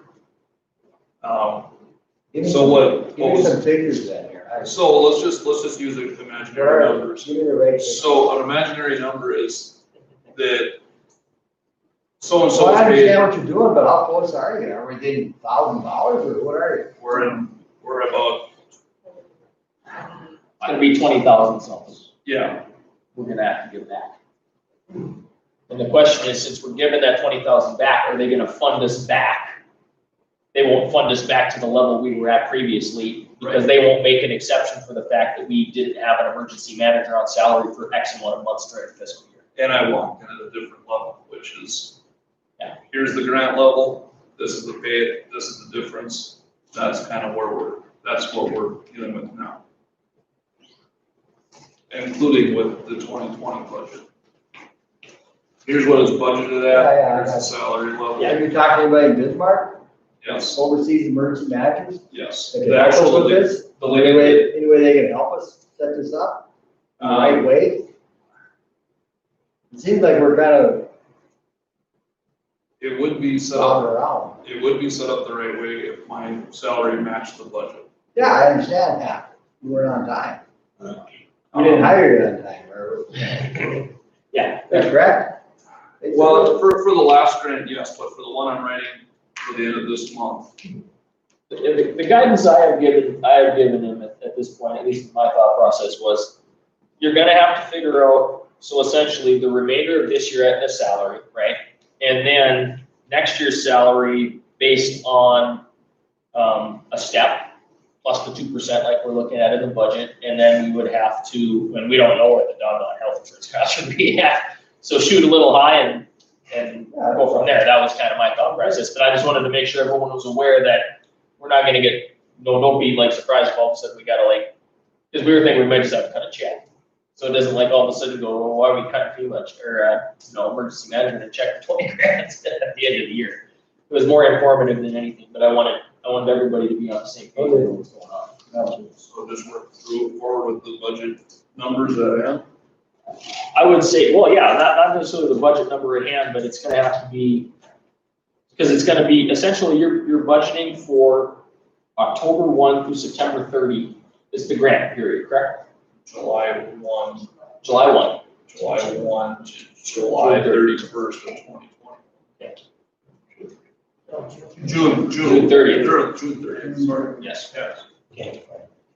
Give me So some- what Give me was, some figures then here. so let's just use imaginary numbers. Give me the rate. So an imaginary number is that so-and-so So I is paid, understand what you're doing, but how close are you? Are we getting $1,000 or what are you? we're about, It's gonna be 20,000 something yeah, we're gonna have to give back. And the question is, since we're giving that 20,000 back, are they gonna fund us back? They won't fund us back to the level we were at previously, because they won't make an exception for the fact that we didn't have an emergency manager on salary for X amount of months during the fiscal year. and I walked in at a different level, which is, Yeah. here's the grant level, this is the pay, this is the difference. That's kind of that's what we're dealing with now. Including with the 2020 budget. Here's what it's budgeted Yeah, at, here's the salary level. Have you talked to anybody in Bismarck, Yes, overseas emergency managers? yes. That The can help us actual, with this? the Any lady, way they can help us set this up in the right way? It seems like we're kind of it would be set round up, around. it would be set up the right way if my salary matched the budget. Yeah, I understand that. You weren't on time. We didn't hire you on time, or? Yeah. That's correct? Well, for the last grant, yes, but for the one I'm writing for the end of this month. The guidance I have given them at this point, at least in my thought process, was you're gonna have to figure out, so essentially the remainder of this year at the salary, right? And then next year's salary based on a step plus the 2% like we're looking at in the budget. And then we would have to, and we don't know where the doggone health insurance cost would be at. So shoot a little high and go from there. That was kind of my thought process, but I just wanted to make sure everyone was aware that we're not gonna get, don't be like surprised if all of a sudden we gotta because we were thinking we might just have to cut a check. So it doesn't like all of a sudden go, well, why are we cutting too much, or, emergency management and check for 20 grand at the end of the year. It was more informative than anything, but I wanted everybody to be on the same page with what's going on. So just work forward with the budget numbers that I have. I would say, well, yeah, not necessarily the budget number at hand, but it's gonna have to be, because it's gonna be, essentially, you're budgeting for October 1 through September 30 is the grant period, correct? July 1 July 1. to July 31st of 2020. June 30th. June 30th, sorry. Yes. Yes. Okay.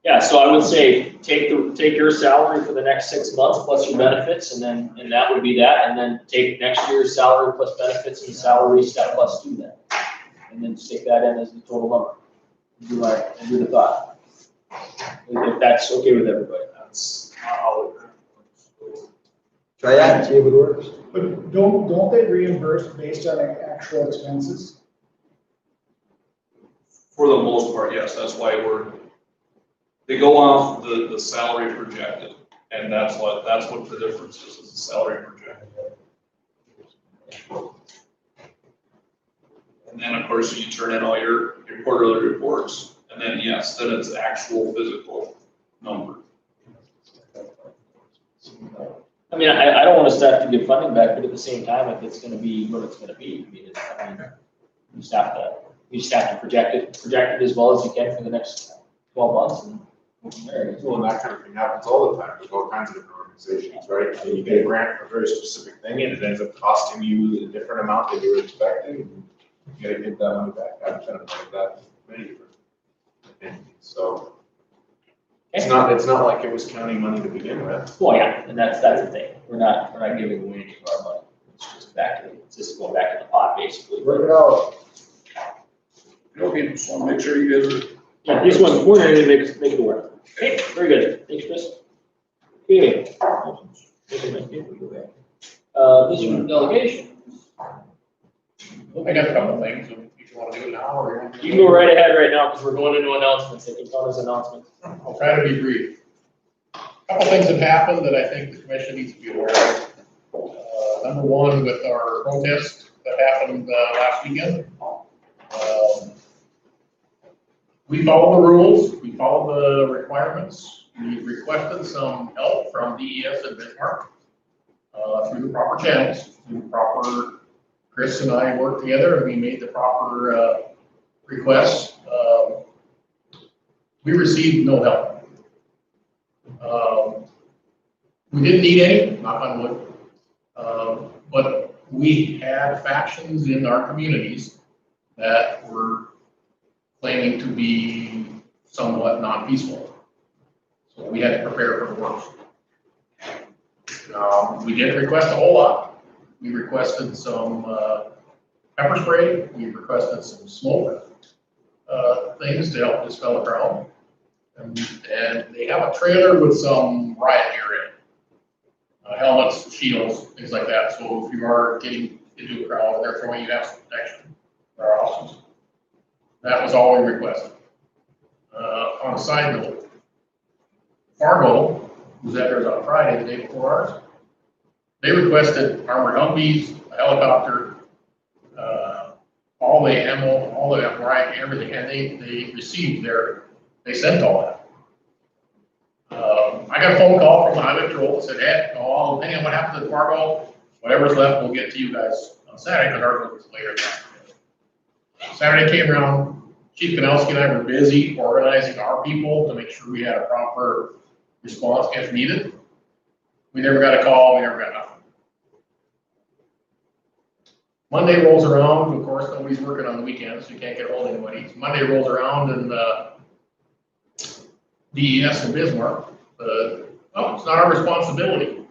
Yeah, so I would say take your salary for the next 6 months plus your benefits, and that would be that, and then take next year's salary plus benefits and salary step plus do that. And then stick that in as the total number. Do the thought. If that's okay with everybody. That's how Try that and see if it works. But don't they reimburse based on actual expenses? for the most part, yes, that's why they go off the salary projected, and that's what the difference is the salary projected. And then, of course, you turn in all your quarterly reports, And then, yes, then it's actual physical number. I mean, I don't wanna start to give funding back, but at the same time, if it's gonna be what it's gonna be, I mean, you just have to project it as well as you can for the next 12 months and go from there. Well, and that kind of thing happens all the time with all kinds of different organizations, right? And you get a grant for a very specific thing and it ends up costing you a different amount than you were expecting. And you gotta get that money back. I've kind of like that many different entities. So it's not like it was county money to begin with. Well, yeah, and that's the thing. We're not giving away any of our money. It's just going back to the pot, basically. Work it out. Okay, just want to make sure you guys are. Yeah, this one's for you, make it work. Okay, very good. Thanks, Chris. Okay. Visitor delegation. I got a couple things, if you want to do it now, or. You can go right ahead right now, because we're going into announcements. They can count as announcements. I'll try to be brief. Couple things have happened that I think the commission needs to be aware of. Number one, with our protest that happened last weekend. We followed the rules, we followed the requirements. We requested some help from DES and Bismarck through the proper channels, Chris and I worked together and we made the proper requests. We received no help. We didn't need any, knock on wood. But we had factions in our communities that were claiming to be somewhat non-peaceful. So we had to prepare for the worst. We didn't request a whole lot. We requested some pepper spray. We requested some smoke things to help dispel the crowd. And they have a trailer with some riot gear in it. Helmets, shields, things like that. So if you are getting into a crowd, therefore you have some protection for our officers. That was all we requested. On a side note, Fargo was at theirs on Friday, the day before ours. They requested armored Humvees, a helicopter, all the ammo, all the riot, everything, and they received they sent all that. I got a phone call from the highway patrol that said, hey, depending on what happened to Fargo, whatever's left, we'll get to you guys on Saturday, because ours was later. Saturday came around, Chief Kanowski and I were busy organizing our people to make sure we had a proper response if needed. We never got a call, we never got nothing. Monday rolls around, of course, nobody's working on the weekends, so you can't get hold of anybody. Monday rolls around and DES and Bismarck, it's not our responsibility.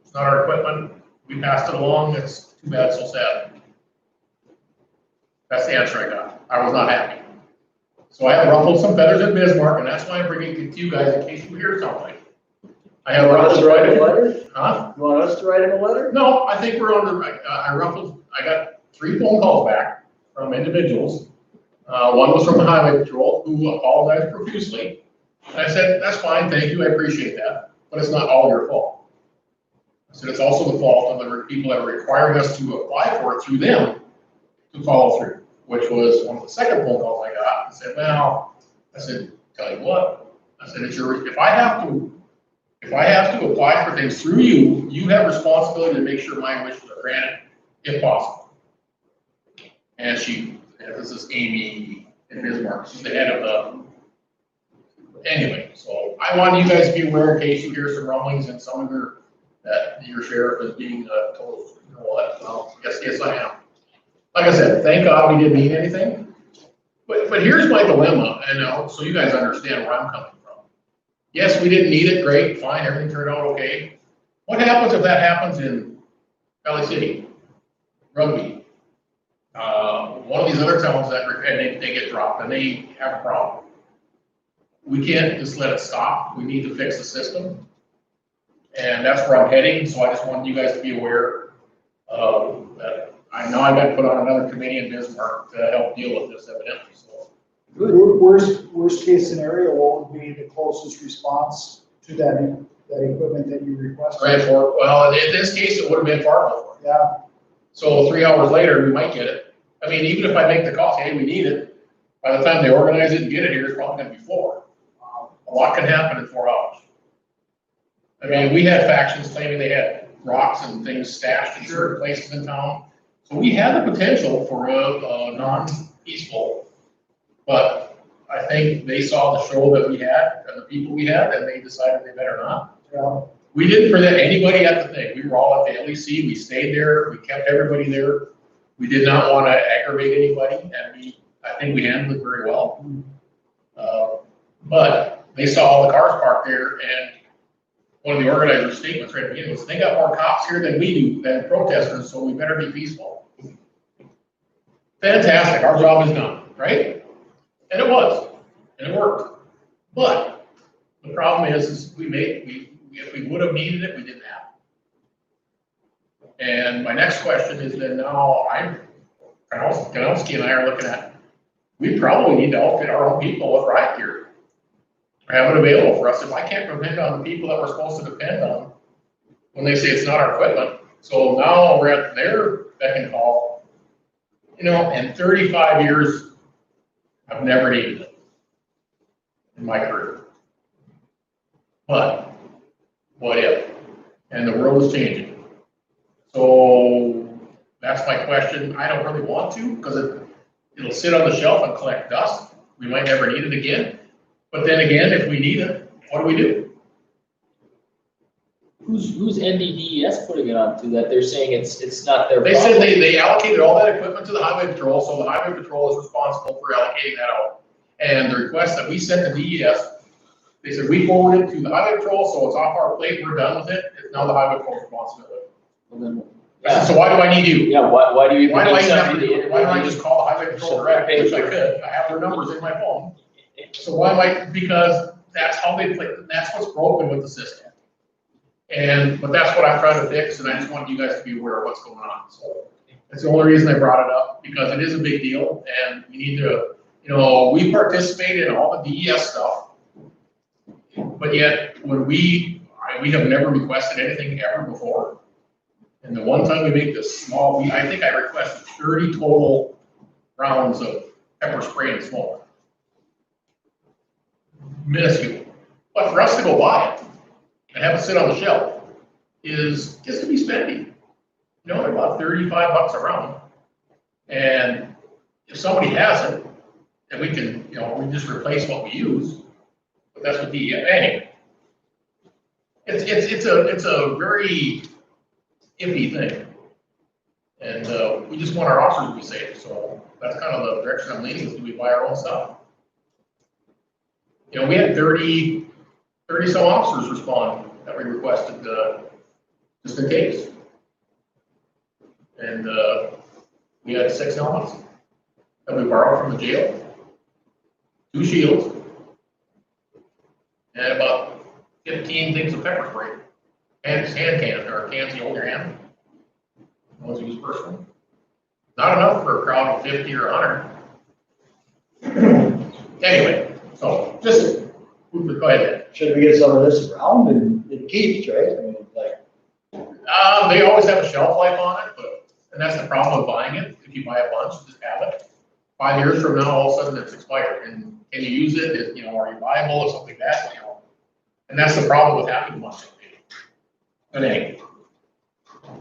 It's not our equipment. We passed it along. It's too bad, so sad. That's the answer I got. I was not happy. So I have ruffled some feathers at Bismarck, and that's why I'm bringing it to you guys in case you hear something. I have ruffled. Write him a letter? Huh? You want us to write him a letter? No, I think we're on the, I got 3 phone calls back from individuals. One was from the highway patrol who apologized profusely. And I said, that's fine, thank you, I appreciate that, but it's not all your fault. I said, it's also the fault of the people that are requiring us to apply for it through them to follow through, which was one of the second phone calls I got. I said, well, tell you what, I said, if I have to apply for things through you, you have responsibility to make sure my wishes are granted, if possible. And this is Amy in Bismarck, she's the head of the. Anyway, so I wanted you guys to be aware in case you hear some rumblings and some of your sheriff is being told, you know what, well, yes I am. Like I said, thank God we didn't mean anything. But here's my dilemma, and so you guys understand where I'm coming from. Yes, we didn't need it, great, fine, everything turned out okay. What happens if that happens in Valley City, Rugby? One of these other towns and they get dropped and they have a problem. We can't just let it stop. We need to fix the system. And that's where I'm heading. So I just wanted you guys to be aware that I know I got put on another committee in Bismarck to help deal with this evidently. So. Worst case scenario, what would be the closest response to that equipment that you requested? Right, well, in this case, it would have been Fargo. Yeah. So 3 hours later, we might get it. I mean, even if I make the call, hey, we need it, By the time they organize it and get it here, it's probably gonna be 4. A lot can happen in 4 hours. I mean, we had factions claiming they had rocks and things stashed in certain places in town. So we had the potential for a non-peaceful, but I think they saw the show that we had and the people we had, and they decided they better not. Yeah. We didn't present anybody at the thing. We were all at the LEC. We stayed there. We kept everybody there. We did not want to aggravate anybody, and I think we handled it very well. But they saw all the cars parked there, and one of the organizers' statements right at the beginning was, they got more cops here than we do, than protesters, so we better be peaceful. Fantastic, our job is done, right? And it was, and it worked. But the problem is if we would have needed it, we didn't have it. And my next question is then now Kanowski and I are looking at, we probably need to outfit our own people with riot gear. Have it available for us. If I can't depend on the people that we're supposed to depend on, when they say it's not our equipment. So now we're at their beck and call. You know, in 35 years, I've never needed it in my career. But what if? And the world is changing. So that's my question. I don't really want to, because it'll sit on the shelf and collect dust. We might never need it again. But then again, if we need it, what do we do? Who's NDDES putting it on to that? They're saying it's not their They problem. said they allocated all that equipment to the highway patrol, so the highway patrol is responsible for allocating that out. And the request that we sent to DES, they said we forwarded it to the highway patrol, so it's off our plate, we're done with it. It's now the highway patrol's responsibility. Well, then, I said, so why do I need you? yeah, why do you? Why do I need even have somebody to, why don't I just call the highway patrol direct, which I could, I have their numbers in my phone. So why am I, because that's how they play, that's what's broken with the system. But that's what I'm trying to fix, and I just want you guys to be aware of what's going on. So that's the only reason I brought it up, because it is a big deal, and we need to, you know, we participate in all the DES stuff, but yet when we have never requested anything ever before. And the one time we make this small, I think I requested 30 total rounds of pepper spray and smoke. Minuscule. But for us to go buy it and have it sit on the shelf is just to be spending. You know, they're about $35 a round. And if somebody has it, then we can, you know, we just replace what we use. But that's what the, anyway. It's a very iffy thing. And we just want our officers to be safe. So that's kind of the direction I'm leaning, is do we buy our own stuff? You know, we had 30 some officers respond that we requested, just in case. And we had 6 helmets that we borrowed from the jail, 2 shields, and about 15 things of pepper spray. And hand cans, or cans you hold your hand. Ones you use personally. Not enough for a crowd of 50 or 100. Anyway, so just go ahead. Should we get some of this around and it keeps, right? I mean, it's like, They always have a shelf life on it, and that's the problem with buying it. If you buy a bunch, just have it. 5 years from now, all of a sudden it's expired, and can you use it? You know, are you viable or something like that? You know, and that's the problem with having a bunch. But anyway,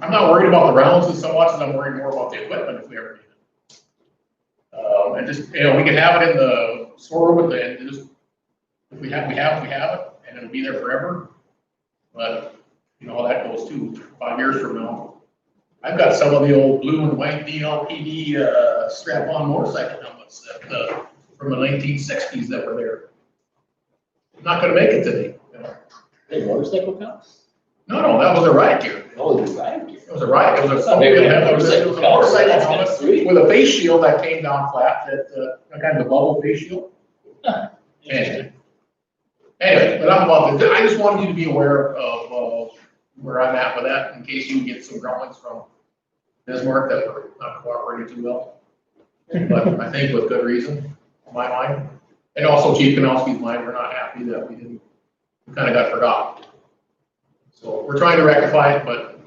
I'm not worried about the rounds so much as I'm worried more about the equipment if we ever need it. And just, you know, we can have it in the storeroom and just, if we have it, and it'll be there forever. But you know how that goes too. 5 years from now, I've got some of the old blue and white DLPD strap-on motorcycle helmets that from the 1960s that were there. Not going to make it today. You know? They motorcycle counts? No, that was a riot gear. Oh, the riot gear. It was a riot. It was a Motorcycle motorcycle helmet helmet with a face shield that came down flat, that kind of a bubble face shield. Anyway, but I'm about this. I just wanted you to be aware of where I'm at with that, in case you get some grumblings from Bismarck that we're not cooperating too well. But I think with good reason, in my mind, and also Chief Kanowski's mind, we're not happy that we kind of got forgotten. So we're trying to rectify it, but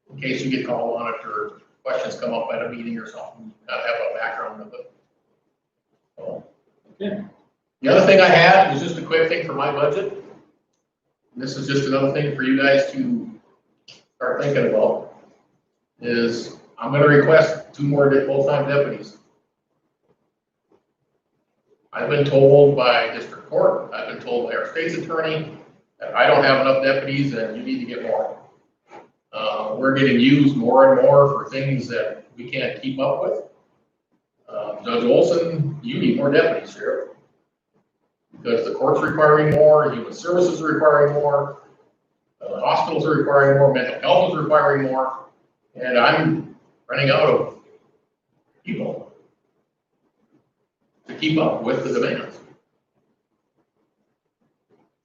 in case you get called on it or questions come up at a meeting or something, you gotta have a background of it. So, Okay. the other thing I had was just a quick thing for my budget. And this is just another thing for you guys to start thinking about, is I'm gonna request 2 more full-time deputies. I've been told by district court, I've been told by our state's attorney, that I don't have enough deputies and you need to get more. We're getting used more and more for things that we can't keep up with. Judge Olson, you need more deputies, Sheriff. Because the court's requiring more, human services are requiring more, hospitals are requiring more, mental health is requiring more, and I'm running out of people to keep up with the demands.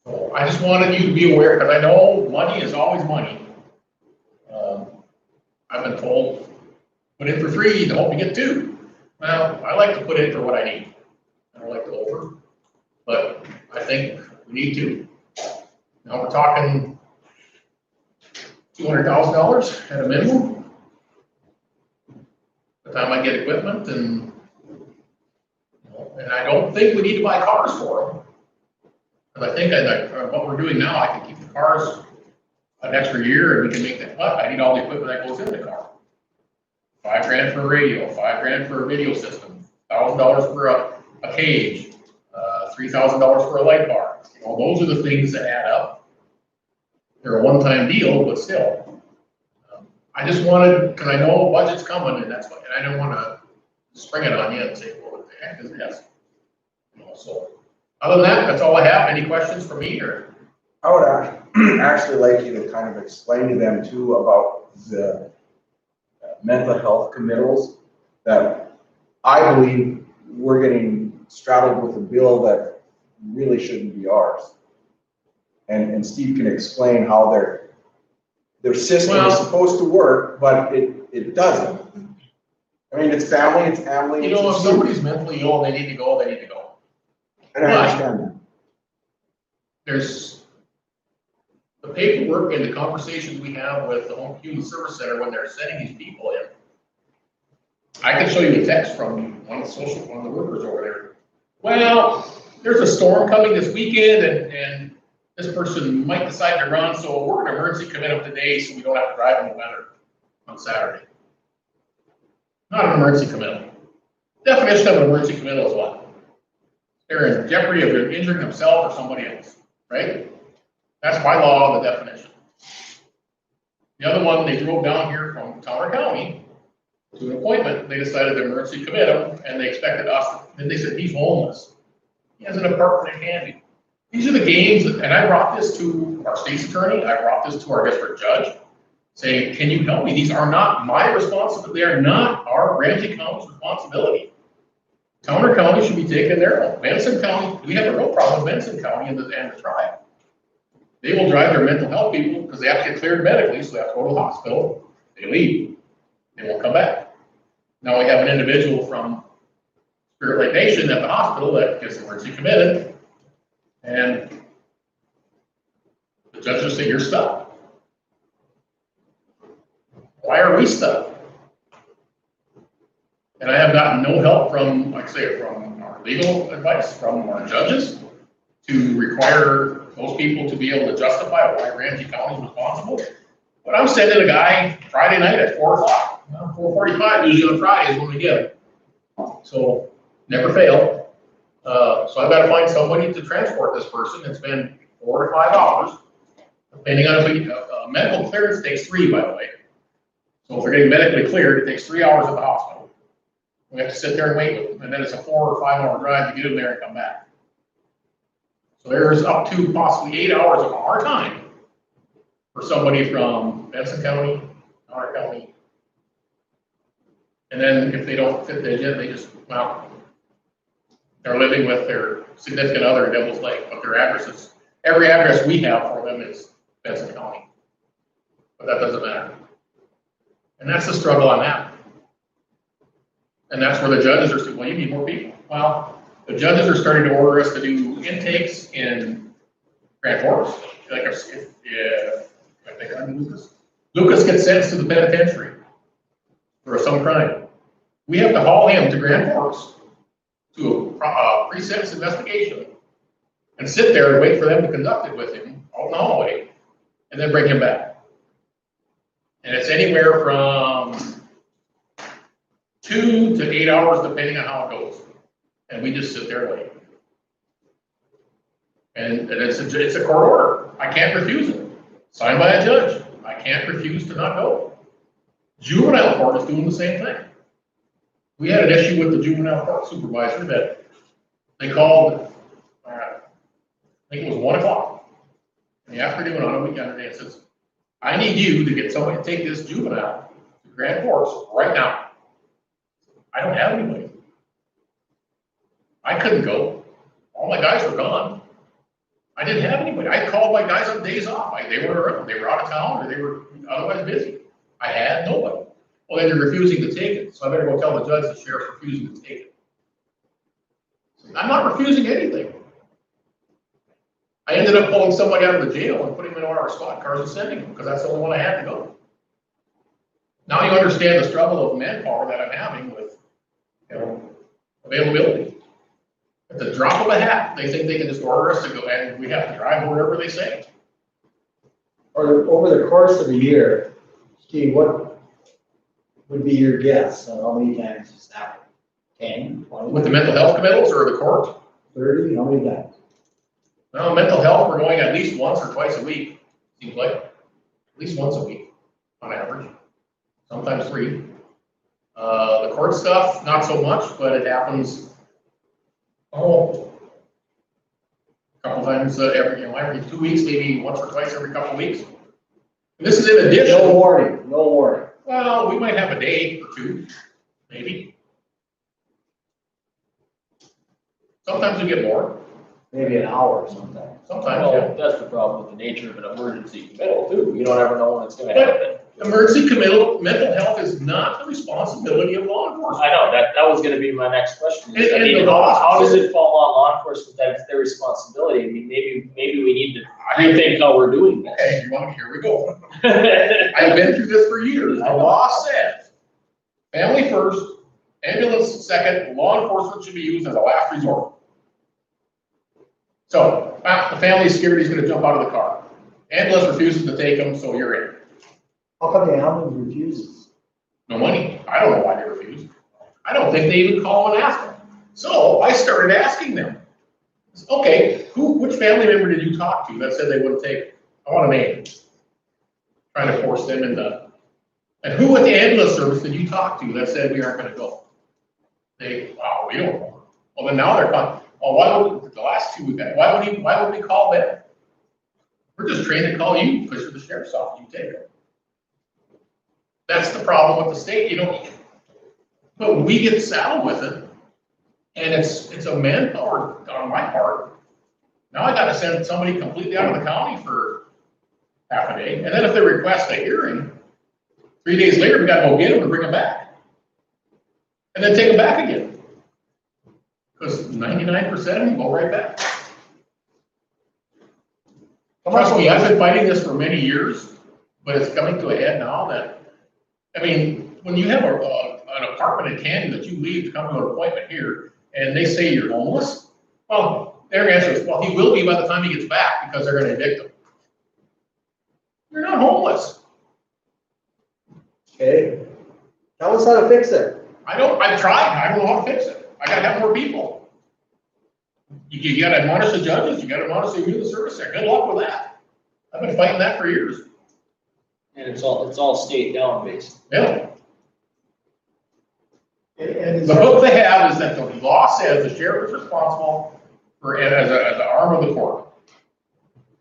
So I just wanted you to be aware, because I know money is always money. I've been told, put in for 3 to hope you get 2. Well, I like to put in for what I need. I don't like to over, but I think we need 2. Now we're talking $200,000 at a minimum. By the time I get equipment and I don't think we need to buy cars for them. Because I think what we're doing now, I can keep the cars an extra year and we can make that, but I need all the equipment that goes in the car. $5,000 for a radio, $5,000 for a video system, $1,000 for a cage, $3,000 for a light bar. Those are the things that add up. They're a one-time deal, but still. I just wanted, because I know budget's coming and that's what, and I don't want to spring it on you and say, well, what the heck is this? So other than that, that's all I have. Any questions for me or? I would actually like you to kind of explain to them too about the mental health committals that I believe we're getting straddled with a bill that really shouldn't be ours. And Steve can explain how their system is supposed to work, but it doesn't. I mean, it's family. If somebody's mentally ill and they need to go, they need to go. And I understand that. There's the paperwork and the conversations we have with the Home Human Service Center when they're sending these people in. I can show you a text from one of the workers over there. Well, there's a storm coming this weekend and this person might decide to run, so we're gonna emergency commit them today so we don't have to drive in the weather on Saturday. Not an emergency committal. Definition of an emergency committal is what? They're in jeopardy of injuring themselves or somebody else, right? That's by law, the definition. The other one, they drove down here from Towner County to an appointment. They decided to emergency commit him and they expected us, and they said, he's homeless. He has an apartment in Canby. These are the games, and I brought this to our state's attorney, I brought this to our district judge, saying, can you help me? These are not my responsibility, they are not our Ramsey County's responsibility. Towner County should be taking their own. Benson County, we have a real problem with Benson County and the tribe. They will drive their mental health people because they have to get cleared medically, so they have to go to the hospital. They leave. They won't come back. Now we have an individual from Spirit Lake Nation at the hospital that gets emergency committed, and the judge will say, you're stuck. Why are we stuck? And I have gotten no help from, like I say, from our legal advice, from our judges, to require those people to be able to justify why Ramsey County is responsible. But I'm sending a guy Friday night at 4 o'clock, 4:45, usually on Fridays when we get him. So, never fail. So I've got to find somebody to transport this person. It's been 4 to 5 hours, depending on if medical clearance takes 3, by the way. So if they're getting medically cleared, it takes 3 hours at the hospital. We have to sit there and wait with them, and then it's a 4 or 5 hour drive to get them there and come back. So there's up to possibly 8 hours of our time for somebody from Benson County, our county. And then if they don't fit the agenda, they just, well, they're living with their significant other in Devil's Lake, but their addresses, every address we have for them is Benson County. But that doesn't matter. And that's the struggle on that. And that's where the judges are saying, well, you need more people. Well, the judges are starting to order us to do intakes in Grand Forks. Like I think I'm Lucas. Lucas gets sentenced to the penitentiary for some crime. We have to haul him to Grand Forks to a pre-sentence investigation and sit there and wait for them to conduct it with him out in the hallway and then bring him back. And it's anywhere from 2 to 8 hours depending on how it goes. And we just sit there and wait. And it's a court order. I can't refuse it. Signed by a judge. I can't refuse to not go. Juvenile court is doing the same thing. We had an issue with the juvenile court supervisor that they called, I think it was 1 o'clock in the afternoon on a weekend, and says, I need you to get somebody to take this juvenile to Grand Forks right now. I don't have anybody. I couldn't go. All my guys were gone. I didn't have anybody. I called my guys on days off. They were out of town or they were otherwise busy. I had nobody. Well, then they're refusing to take it. So I better go tell the judge the sheriff's refusing to take it. I'm not refusing anything. I ended up pulling somebody out of the jail and putting them in one of our squad cars and sending them because that's the only one I had to go. Now you understand the struggle of manpower that I'm having with, availability. At the drop of a hat, they think they can just order us to go and we have to drive wherever they say. Or over the course of a year, Steve, what would be your guess on how many times it's happened? 10, 20? With the mental health committals or the court? 30, how many times? Well, mental health, we're going at least once or twice a week, seems like. At least once a week, on average. Sometimes 3. The court stuff, not so much, but it happens, a couple times every 2 weeks, maybe once or twice every couple of weeks. And this is in addition. No warning. Well, we might have a day or 2, maybe. Sometimes we get more. Maybe an hour sometimes. Sometimes, Well, yeah. that's the problem with the nature of an emergency committal too. You don't ever know when it's gonna happen. Emergency committal, mental health is not the responsibility of law enforcement. I know, that was gonna be my next question. And I mean, the law- how does it fall on law enforcement that it's their responsibility? I mean, maybe we need to rethink how we're doing this. Okay, here we go. I've been through this for years. The law says, family first, ambulance second, law enforcement should be used as a last resort. So, the family's scared he's gonna jump out of the car. Ambulance refuses to take him, so you're in. How come the ambulance refuses? No money. I don't know why they refuse. I don't think they even call and ask them. So I started asking them, okay, which family member did you talk to that said they wouldn't take it? I want a name. Trying to force them into, and who at the ambulance service did you talk to that said we aren't gonna go? We don't know. Well, then now they're calling, the last 2 we've had, why would we call them? We're just trained to call you because you're the sheriff's office, you take it. That's the problem with the state, but we get saddled with it, and it's a manpower on my part. Now I gotta send somebody completely out of the county for half a day, and then if they request a hearing, 3 days later, we gotta go get them and bring them back. And then take them back again. Because 99% of them go right back. Trust me, I've been fighting this for many years, but it's coming to a head now that, when you have an apartment in Canton that you leave to come to an appointment here, and they say you're homeless, well, their answer is, well, he will be by the time he gets back because they're gonna evict him. You're not homeless. Okay. Tell us how to fix it. I've tried, I don't know how to fix it. I gotta have more people. You gotta admonish the judges, you gotta admonish the youth service there. Good luck with that. I've been fighting that for years. And it's all state down based. Yeah. And The hook they have is that the law says the sheriff is responsible for it as an arm of the court.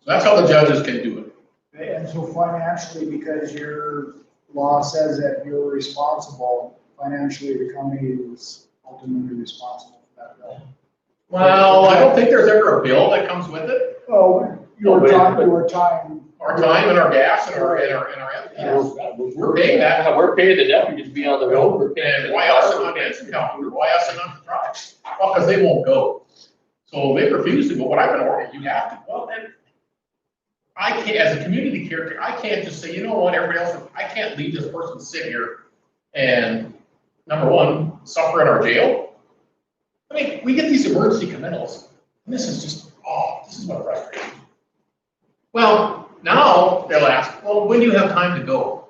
So that's how the judges can do it. And so financially, because your law says that you're responsible, financially, the county is ultimately responsible for that bill. Well, I don't think there's ever a bill that comes with it. Oh, your time. Our time and our gas and our we're paying that. We're paying the deputies to be on the road, we're paying. And why us and not Benson County? Why us and not the tribes? Well, because they won't go. So they refuse to go, but I've been ordering, you have to. Well, then I can't, as a community caretaker, I can't just say, you know what, everybody else, I can't leave this person sit here and, number one, suffer in our jail. I mean, we get these emergency committals, and this is just, this is what frustrates me. Well, now they'll ask, well, when do you have time to go?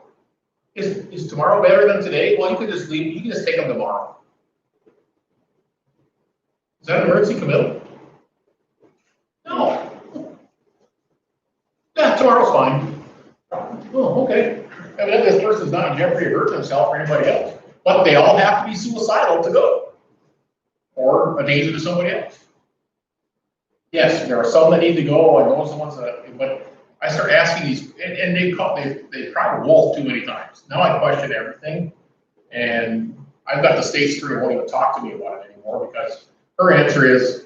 Is tomorrow better than today? Well, you could just leave, you can just take them tomorrow. Is that an emergency committal? No. Yeah, tomorrow's fine. Oh, okay. Evidently this person's not in jeopardy of hurting himself or anybody else. But they all have to be suicidal to go. Or a danger to somebody else. Yes, there are some that need to go, and those are the ones that, but I start asking these, and they tried wolf too many times. Now I question everything, and I've got the state secretary won't even talk to me about it anymore because her answer is,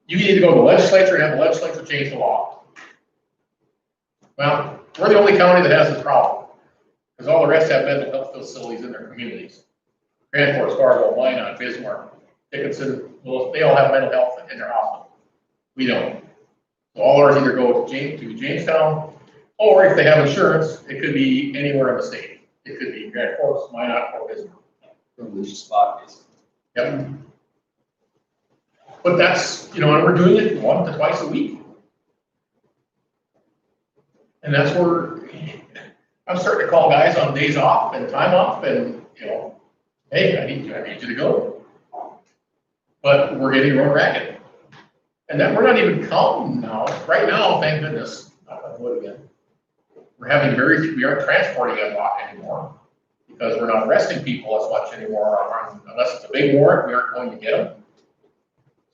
you need to go to the legislature and have the legislature change the law. Well, we're the only county that has this problem, because all the rest have mental health facilities in their communities. Grand Forks, Fargo, Minot, Bismarck, Dickinson, they all have mental health in their hospital. We don't. So all ours either go to Jamestown, or if they have insurance, it could be anywhere in the state. It could be Grand Forks, Minot, or Bismarck. Privileged spot, basically. Yep. But that's, and we're doing it 1 to twice a week. And that's where I'm starting to call guys on days off and time off and, hey, I need you to go. But we're getting run ragged. And then we're not even counting now. Right now, thank goodness, knock on wood again. We aren't transporting a lot anymore because we're not arresting people as much anymore. Unless it's a big warrant, we aren't going to get them.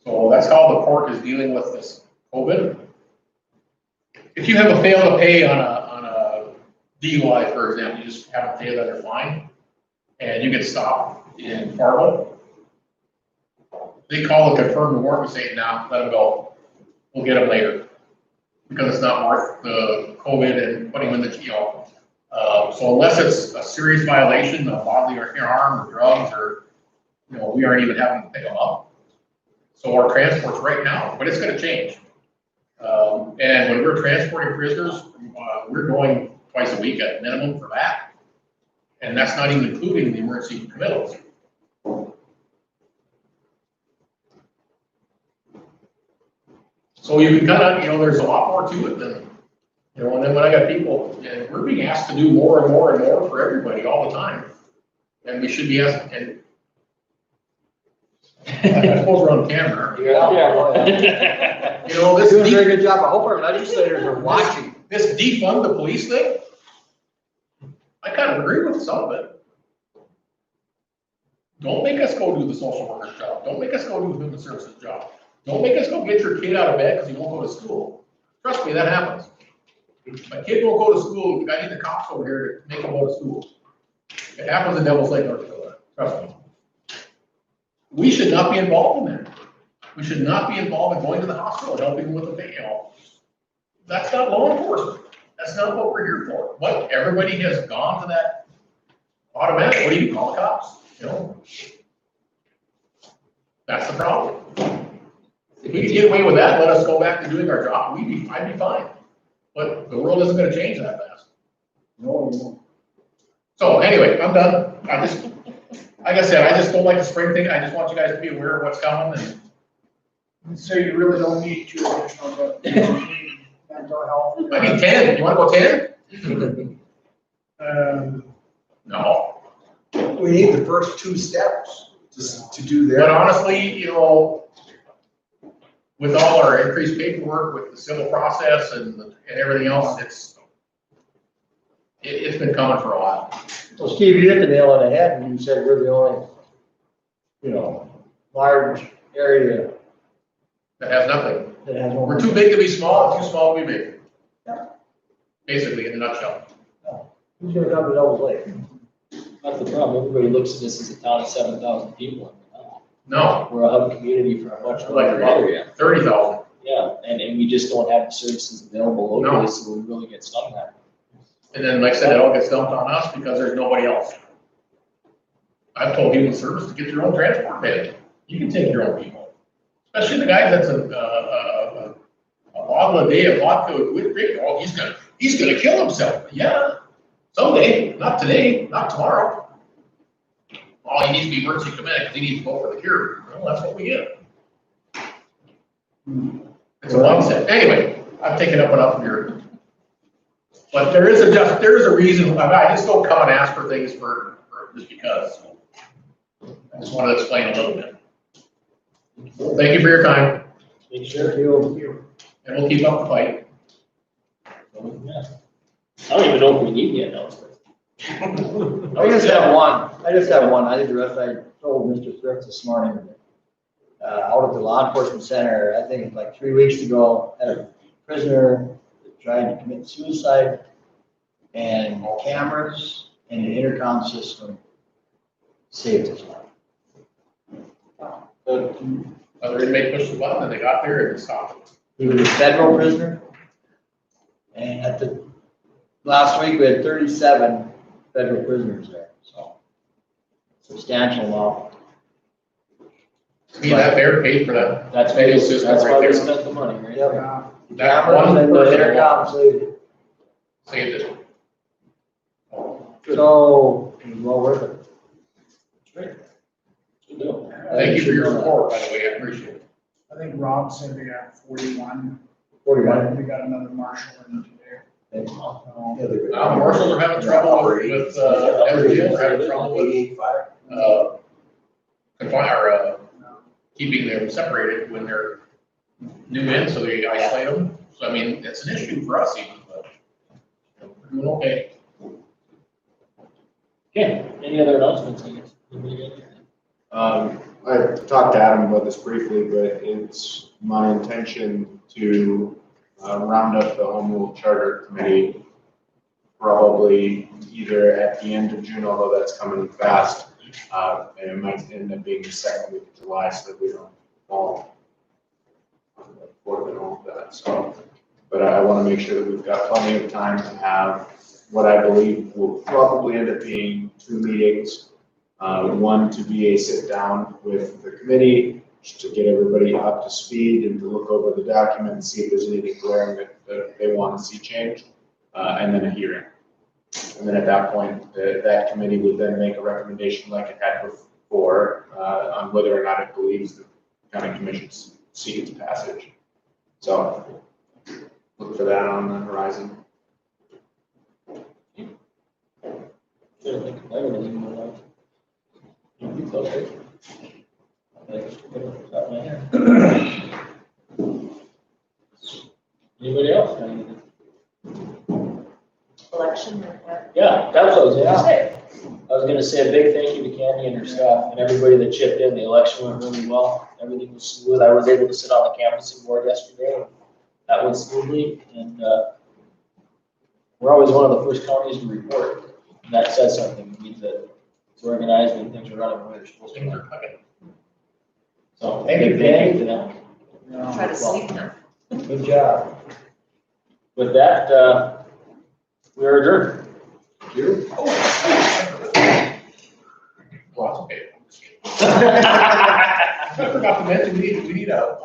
So that's how the court is dealing with this COVID. If you have a fail to pay on a DUI, for example, you just haven't paid under fine, and you get stopped in Fargo, they call a confirmed warrant and say, nah, let them go. We'll get them later. Because it's not worth the COVID and putting them in the jail. So unless it's a serious violation of bodily harm or drugs or, we aren't even having to pick them up. So our transport's right now, but it's gonna change. And when we're transporting prisoners, we're going twice a week at minimum for that. And that's not even including the emergency committals. So you can kind of, there's a lot more to it than, and then when I got people, and we're being asked to do more and more and more for everybody all the time. And we should be asked, and I suppose we're on camera. Yeah. This Doing a very good job. I hope our legislators are watching. This defund the police thing, I kind of agree with some of it. Don't make us go do the social worker's job. Don't make us go do the human services job. Don't make us go get your kid out of bed because he won't go to school. Trust me, that happens. If my kid won't go to school, I need the cops over here to make him go to school. It happens in Devil's Lake, North Dakota. Trust me. We should not be involved in that. We should not be involved in going to the hospital and helping them with the pain. That's not law enforcement. That's not what we're here for. What everybody has gone to that automatic. What do you call the cops? That's the problem. If we could get away with that, let us go back to doing our job, I'd be fine. But the world isn't gonna change that fast. No. So anyway, I'm done. Like I said, I just don't like the spring thing. I just want you guys to be aware of what's coming and. So you really don't need 2 additional, but you don't need mental health. I need 10. You wanna go 10? No. We need the first 2 steps to do that. But honestly, with all our increased paperwork, with the civil process and everything else, it's been coming for a while. Well, Steve, you hit the nail on the head and you said we're the only, large area That has nothing. that has no. We're too big to be small, and too small to be big. Basically, in a nutshell. Who's gonna come to Devil's Lake? That's the problem. Everybody looks at this as a town of 7,000 people. No, We're a hub community for a much like larger area. 30,000. Yeah, and we just don't have the services available No. locally, so we really get stung at. And then, like I said, it all gets dumped on us because there's nobody else. I've told human service to get your own transport bed. You can take your own people. Especially the guy that's a bottle a day of vodka with drink. Oh, he's gonna kill himself. Yeah, someday, not today, not tomorrow. Oh, he needs to be emergency committed because he needs to go for the cure. Well, that's what we get. It's a mindset. Anyway, I've taken up enough of your. But there is a reason, I just don't come and ask for things for just because. I just wanted to explain a little bit. Thank you for your time, Make sure. and we'll keep up the fight. I don't even know if we need the announcement. I just have one. I think the rest, I told Mr. Thrift this morning, out at the law enforcement center, I think like 3 weeks ago, had a prisoner that tried to commit suicide, and cameras and an intercom system saved his life. Other inmate pushed the button and they got there and stopped. He was a federal prisoner, and at the, last week, we had 37 federal prisoners there, so substantial amount. See, that there paid for that. That's Video maybe, system that's right why they there. spent the money, right? Yep. That Cameras one and the person intercom saved it. saved it. So, it was well worth it. Good deal. Thank you for your support, by the way, I appreciate it. I think Rob said they got 41. 41. We got another marshal in today. The marshals are having trouble with, every jail, they're having trouble with, keeping them separated when they're new in, so they isolate them. So I mean, it's an issue for us even, but we're doing okay. Okay, any other announcements, I guess? Anybody got anything? I talked to Adam about this briefly, but it's my intention to round up the Home Rule Charter Committee probably either at the end of June, although that's coming fast, and it might end up being the second week of July, so that we don't fall forward and all of that. So, but I want to make sure that we've got plenty of time to have what I believe will probably end up being 2 meetings. One to be a sit down with the committee, just to get everybody up to speed and to look over the document and see if there's anything glaring that they want to see changed, and then a hearing. And then at that point, that committee would then make a recommendation like it had before, on whether or not it believes the county commission see its passage. So look for that on the horizon. I think I don't even know. You close it. Anybody else? got anything? Election or what? Yeah, that's what I was gonna say. I was gonna say a big thank you to Candy and her staff and everybody that chipped in. The election went really well. Everything was smooth. I was able to sit on the canvassing board yesterday. And that went smoothly, and we're always one of the first counties to report. And that says something. It means that it's organized and things are running the way they're supposed to run. So Thank you, thank you to them. Try to sleep now. Good job. With that, we are adjourned. Well, that's okay. I forgot to mention, we need a